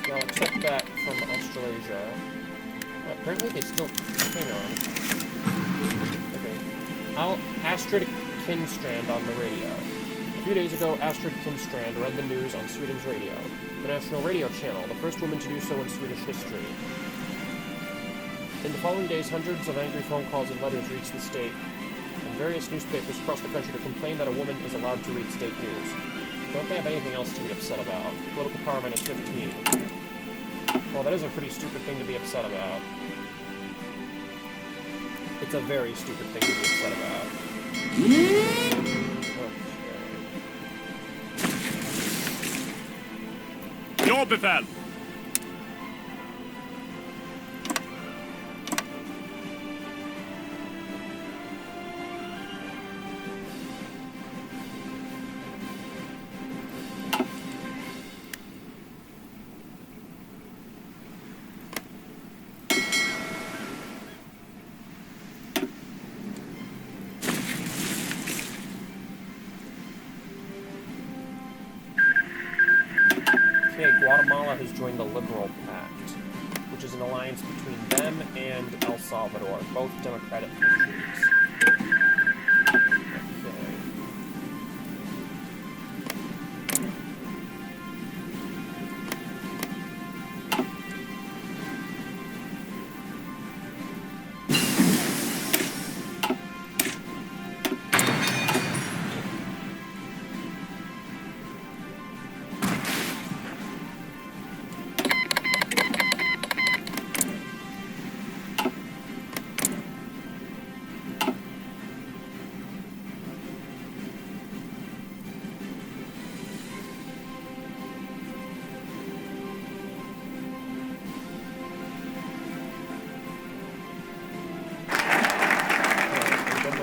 Yeah, I'll accept that from Australasia. Apparently they still... Hang on. Okay. Astrid Kinstrand on the radio. A few days ago, Astrid Kinstrand read the news on Sweden's radio. The national radio channel, the first woman to do so in Swedish history. In the following days, hundreds of angry phone calls and letters reached the state and various newspapers across the country to complain that a woman is allowed to read state news. Don't they have anything else to be upset about? Political power minus 15. Well, that is a pretty stupid thing to be upset about. It's a very stupid thing to be upset about. Okay. Ja, befäl. Okay, Guatemala has joined the Liberal Pact, which is an alliance between them and El Salvador, both democratic countries. Okay.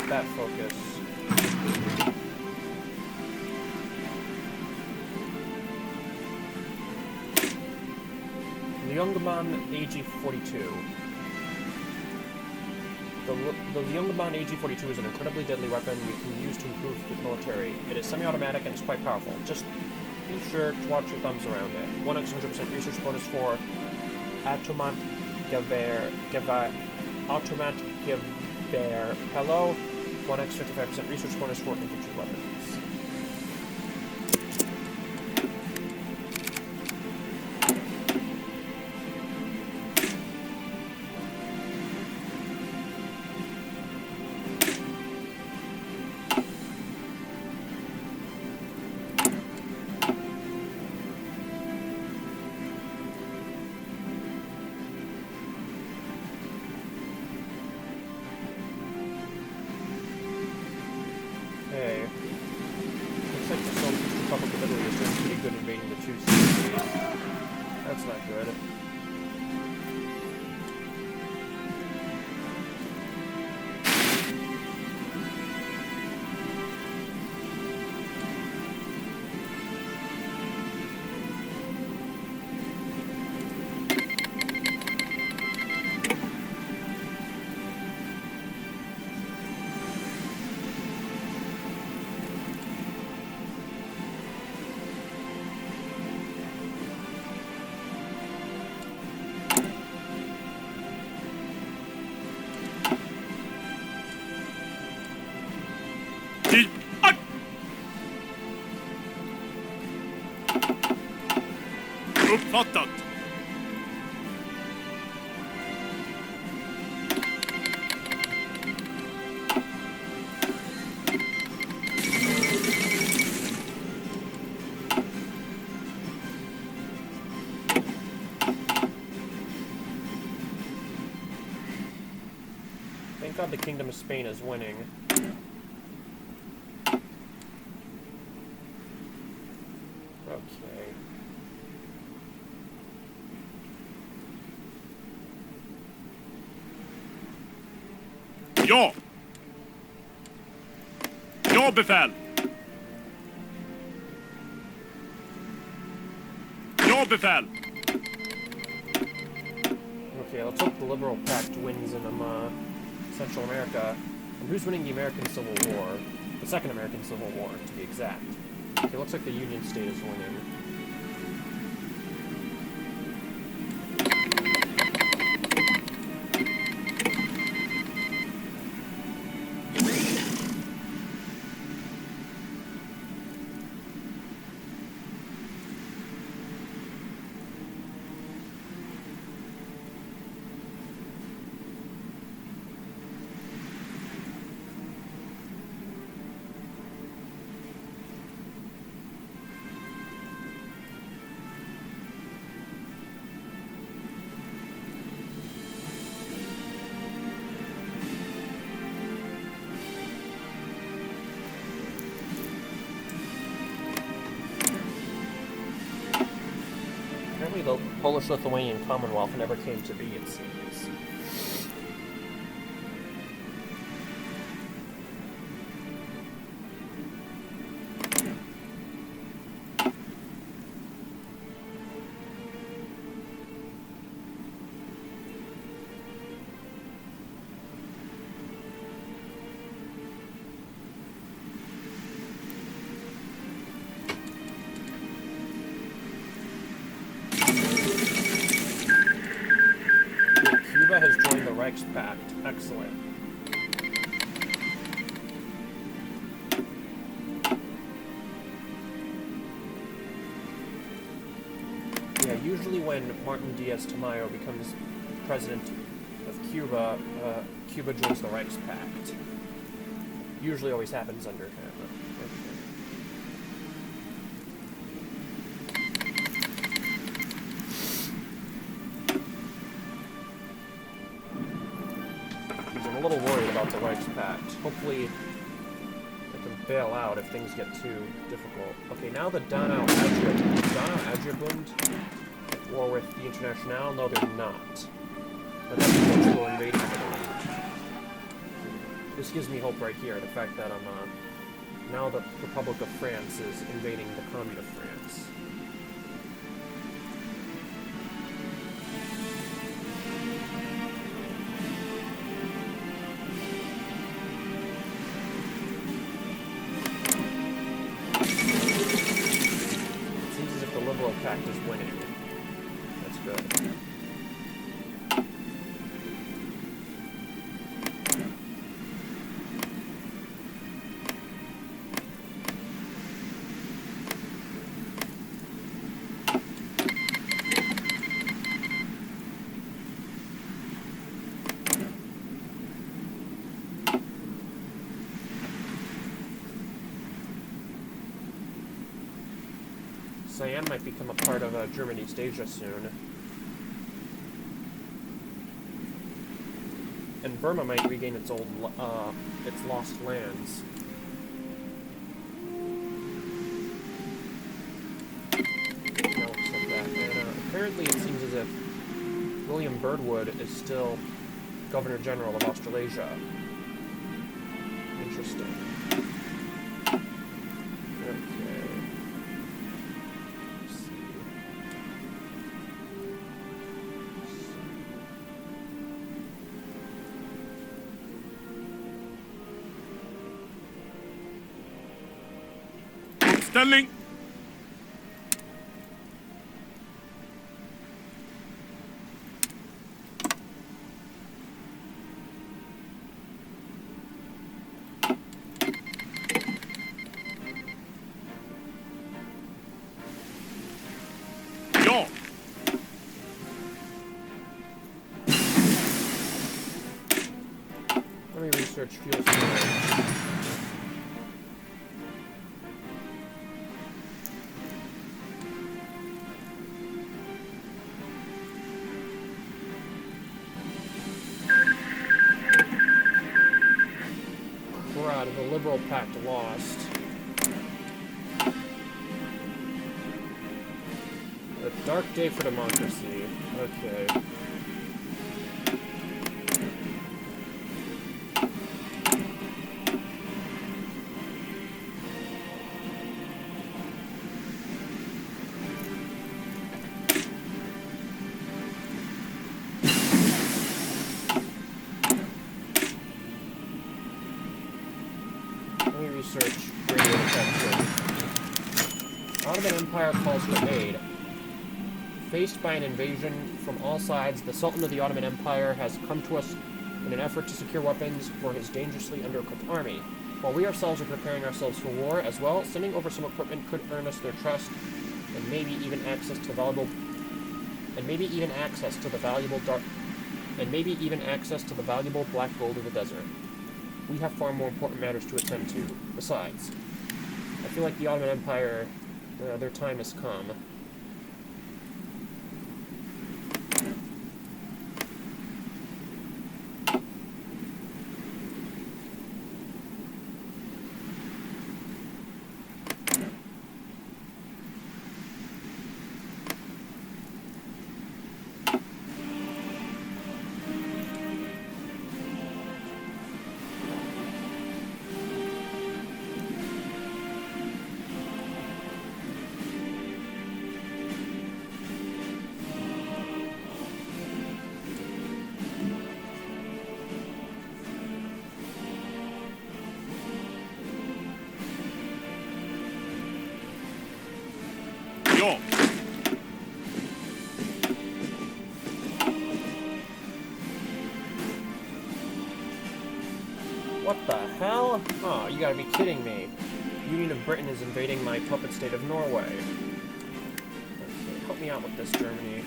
That focus. The Ljungman AG-42. The Ljungman AG-42 is an incredibly deadly weapon we can use to improve the military. It is semi-automatic and is quite powerful. Just be sure to watch your thumbs around it. 1x100% research bonus for Automat Gewehr. Automat Gewehr. Hello. 1x 55% research bonus for infantry weapons. That's not good. Uppfattat! Thank God the Kingdom of Spain is winning. Okay. Ja! Ja, befäl! Ja, befäl! Okay, let's hope the Liberal Pact wins in Central America. And who's winning the American Civil War? The Second American Civil War, to be exact. Okay, looks like the Union State is winning. Apparently the Polish-Lithuanian Commonwealth never came to be, it seems. Cuba has joined the Reichspakt. Excellent. Yeah, usually when Martin Diaz-Tamayo becomes president of Cuba, Cuba joins the Reichspakt. Usually always happens under him. I'm a little worried about the Reichspakt. Hopefully they can bail out if things get too difficult. Okay, now the Donau Adjabund at war with the Internationale. No, they're not. But that's Portugal invading Italy. This gives me hope right here, the fact that now the Republic of France is invading the Commune of France. Liberal Pact is winning. That's good. Siam might become a part of Germany's Asia soon. And Burma might regain its lost lands. Now, like that. And currently it seems as if William Birdwood is still Governor General of Australasia. Interesting. Okay. Let's see. Ställning! Ja! Let me research fuel storage. Crud, the Liberal Pact lost. A dark day for democracy. Okay. Let me research radio detection. Ottoman Empire calls for aid. Faced by an invasion from all sides, the Sultan of the Ottoman Empire has come to us in an effort to secure weapons for his dangerously underequipped army. While we ourselves are preparing ourselves for war as well, sending over some equipment could earn us their trust and maybe even access to valuable black gold of the desert. We have far more important matters to attend to. Besides, I feel like the Ottoman Empire, their time has come. Ja! What the hell? Oh, you gotta be kidding me. Union of Britain is invading my puppet state of Norway. Okay, help me out with this, Germany.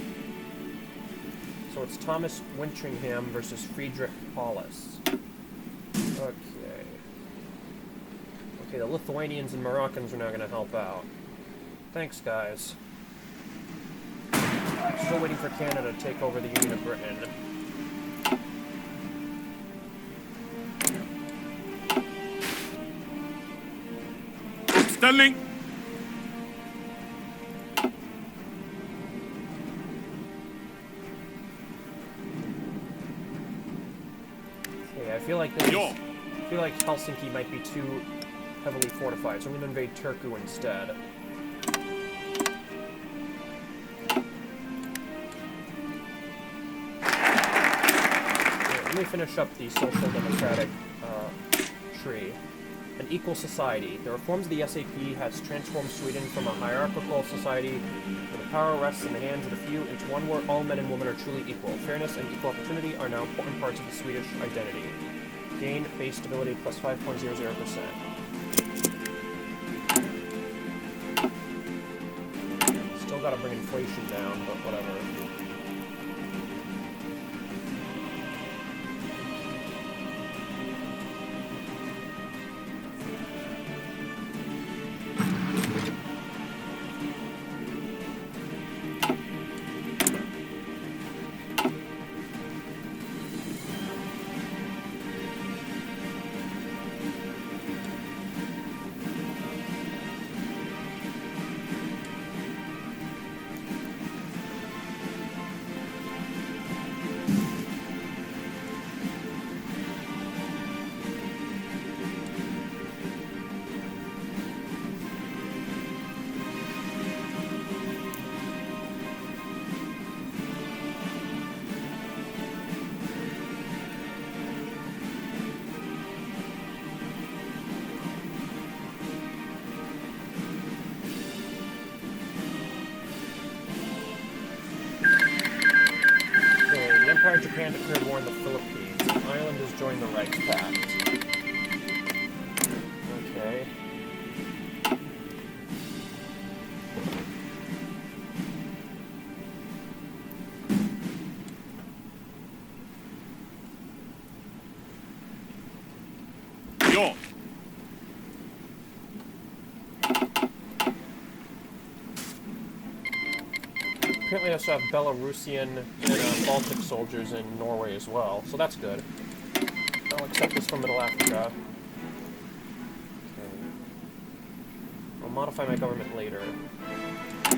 So it's Thomas Wintringham versus Friedrich Paulus. Okay. Okay, the Lithuanians and Moroccans are now gonna help out. Thanks, guys. Still waiting for Canada to take over the Union of Britain. Ställning! Okay, I feel like Helsinki might be too heavily fortified, so I'm gonna invade Turku instead. Let me finish up the social democratic tree. An equal society. The reforms of the SAP has transformed Sweden from a hierarchical society where the power rests in the hands of the few into one where all men and women are truly equal. Fairness and equal opportunity are now important parts of the Swedish identity. Gain base stability plus 5.00%. Still gotta bring inflation down, but whatever. island has joined the Reichspakt. Okay. Ja. Apparently, I also have Belarusian and Baltic soldiers in Norway as well, so that's good. I'll accept this from Middle Africa. Okay. I'll modify my government later. I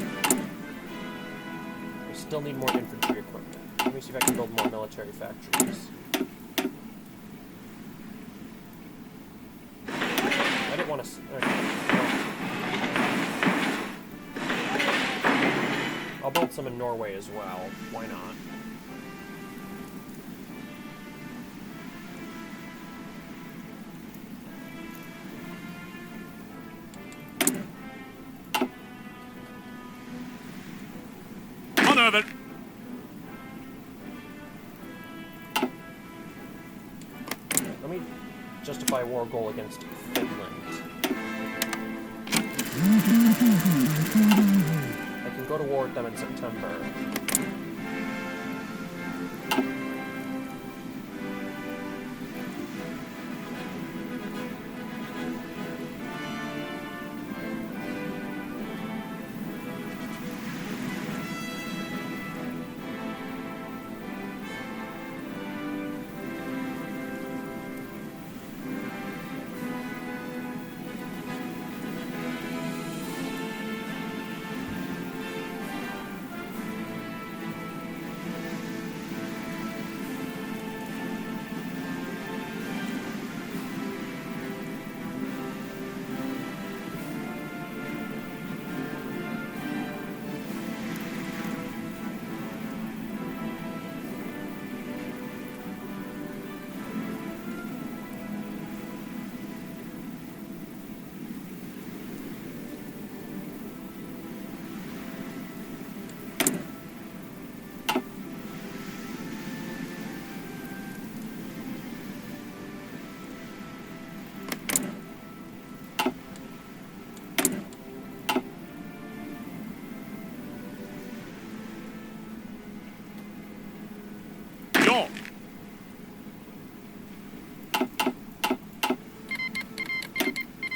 still need more infantry equipment. Let me see if I can build more military factories. I didn't want to... I'll build some in Norway as well. Why not? Manöver! Let me justify a war goal against Finland. I can go to war with them in September. Ja.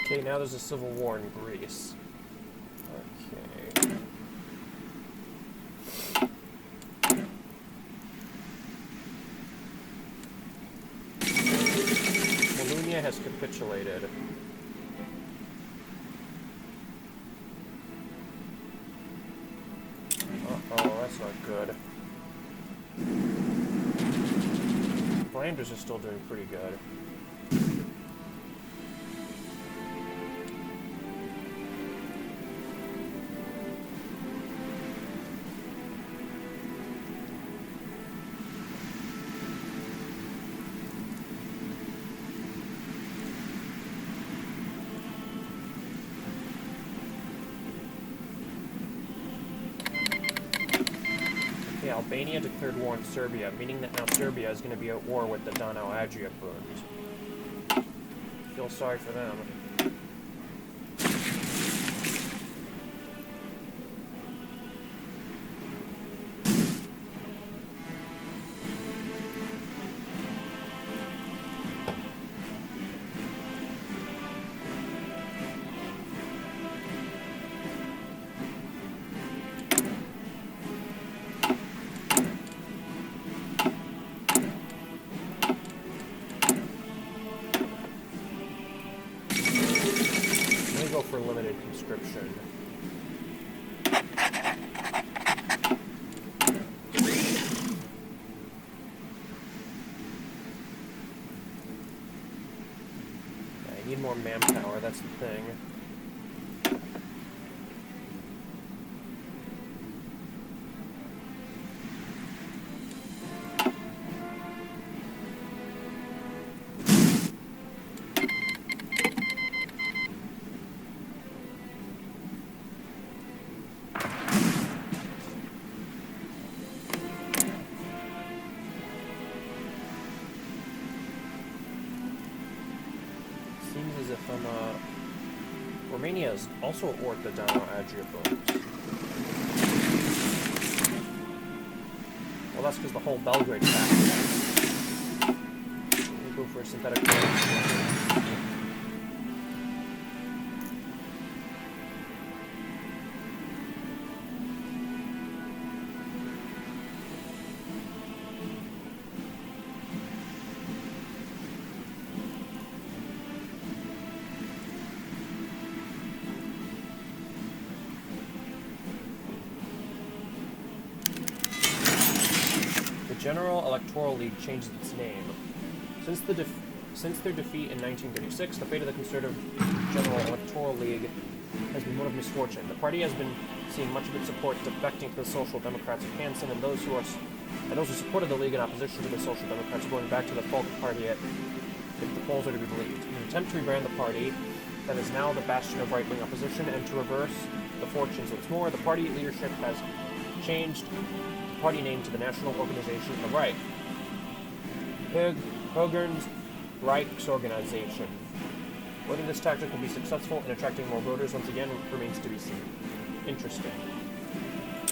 Okay, now there's a civil war in Greece. Okay. Wallonia has capitulated. Uh-oh, that's not good. Flanders is still doing pretty good. Okay, Albania declared war on Serbia, meaning that now Serbia is going to be at war with the Donau Adria Bund. Feel sorry for them. For limited conscription. I need more manpower, that's the thing. seems as if Romania is also orta down Adria boats. Well, that's because the whole Belgrade pact. We'll go for a synthetic boat. General Electoral League changed its name. Since their defeat in 1936, the fate of the Conservative General Electoral League has been one of misfortune. The party has been seeing much of its support defecting to the Social Democrats of Hansen, and those who supported the League in opposition to the Social Democrats are going back to the Folk Party if the polls are to be believed. In an attempt to rebrand the party that is now the bastion of right-wing opposition and to reverse the fortunes once more, the party leadership has changed party name to the National Organization of the Reich. Högerns Reichsorganisation. Whether this tactic will be successful in attracting more voters once again remains to be seen. Interesting.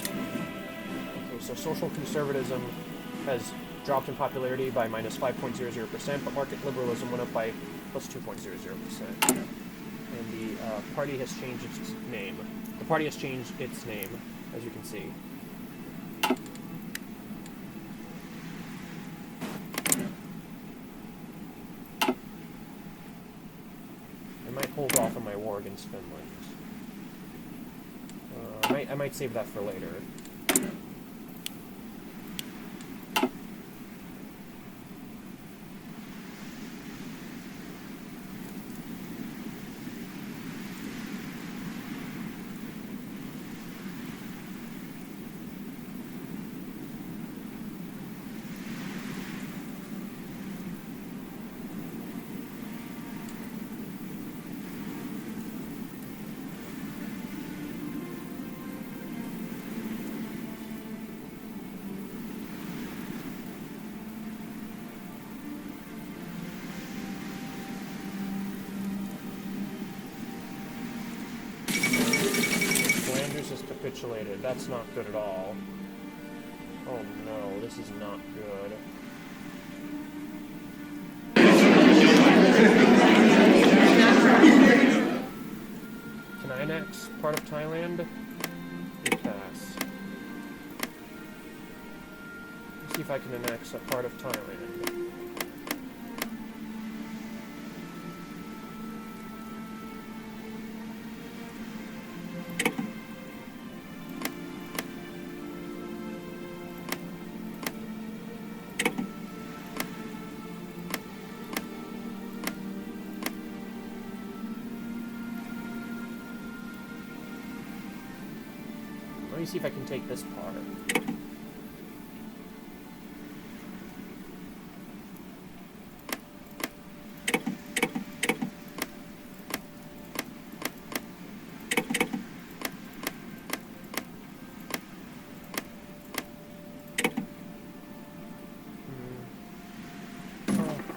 Okay, so social conservatism has dropped in popularity by minus 5.00%, but market liberalism went up by plus 2.00%. And the party has changed its name. The party has changed its name, as you can see. Hold off on my war against Finland. I might save that for later. Has capitulated. That's not good at all. Oh no, this is not good. Can I annex part of Thailand? You pass. Let's see if I can annex a part of Thailand. Let me see if I can take this part.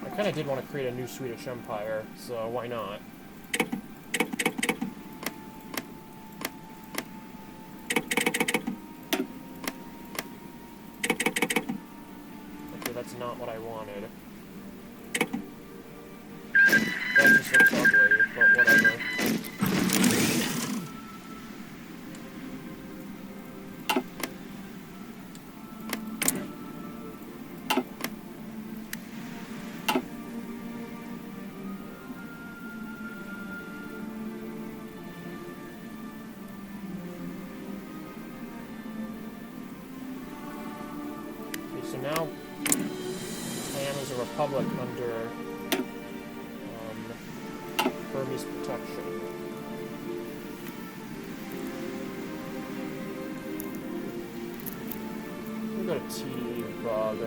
I kind of did want to create a new Swedish Empire, so why not? That's not what I wanted. That just looks ugly, but whatever. Okay, so now is a republic under Burmese protection. We'll go to T, bug.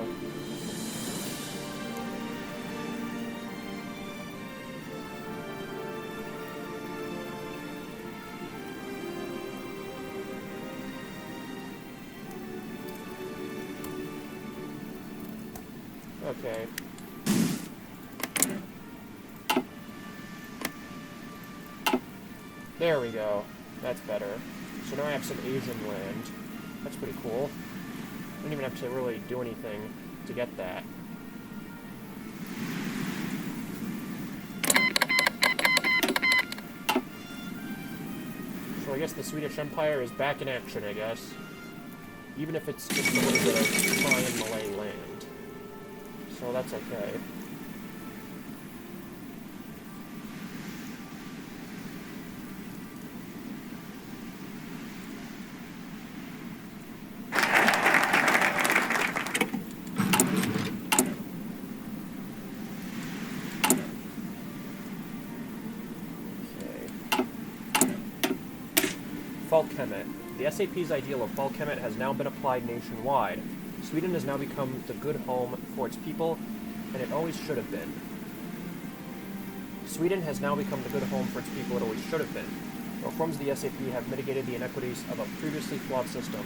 Okay. There we go. That's better. So now I have some Asian land. That's pretty cool. I didn't even have to really do anything to get that. So I guess the Swedish Empire is back in action, I guess. Even if it's just a little bit of Thai and Malay land. So that's okay. Folkhemmet. The SAP's ideal of Folkhemmet has now been applied nationwide. Sweden has now become the good home for its people, and it always should have been. Sweden has now become the good home for its people it always should have been. The reforms of the SAP have mitigated the inequities of a previously flawed system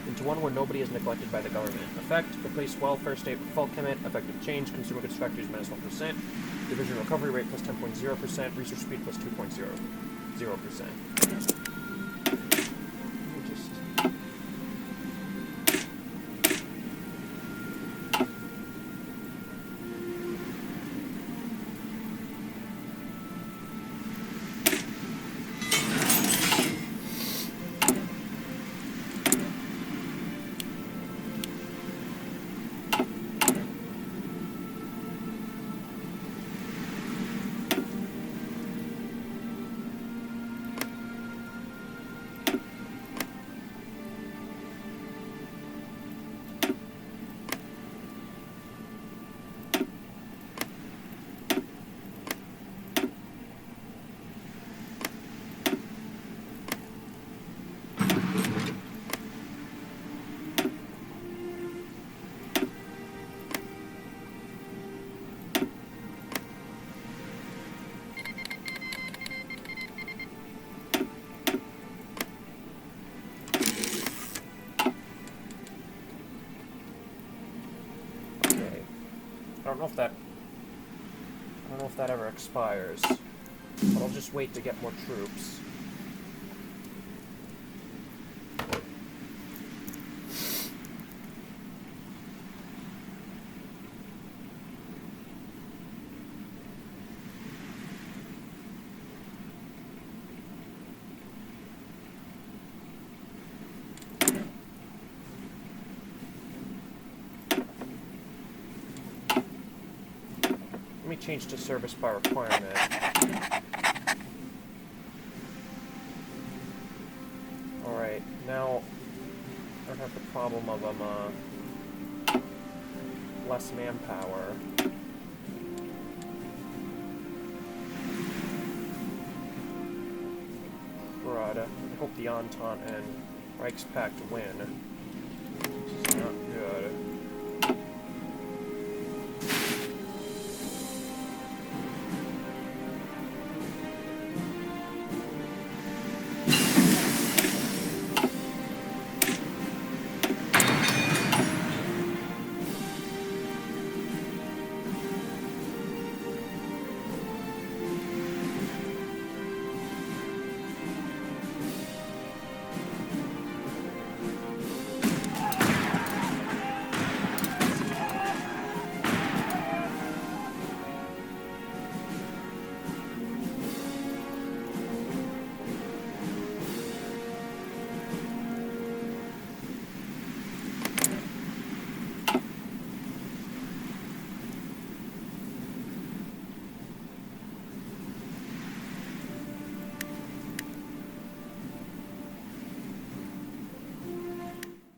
into one where nobody is neglected by the government. Effect, replace welfare state with Folkhemmet. Effective change, consumer goods factories minus 1%. Division recovery rate plus 10.0%. Research speed plus 2.0%. I don't know if that ever expires, but I'll just wait to get more troops. Let me change to service by requirement. Alright, now I don't have the problem of less manpower. Crud. I hope the Entente and Reichspakt win. This is not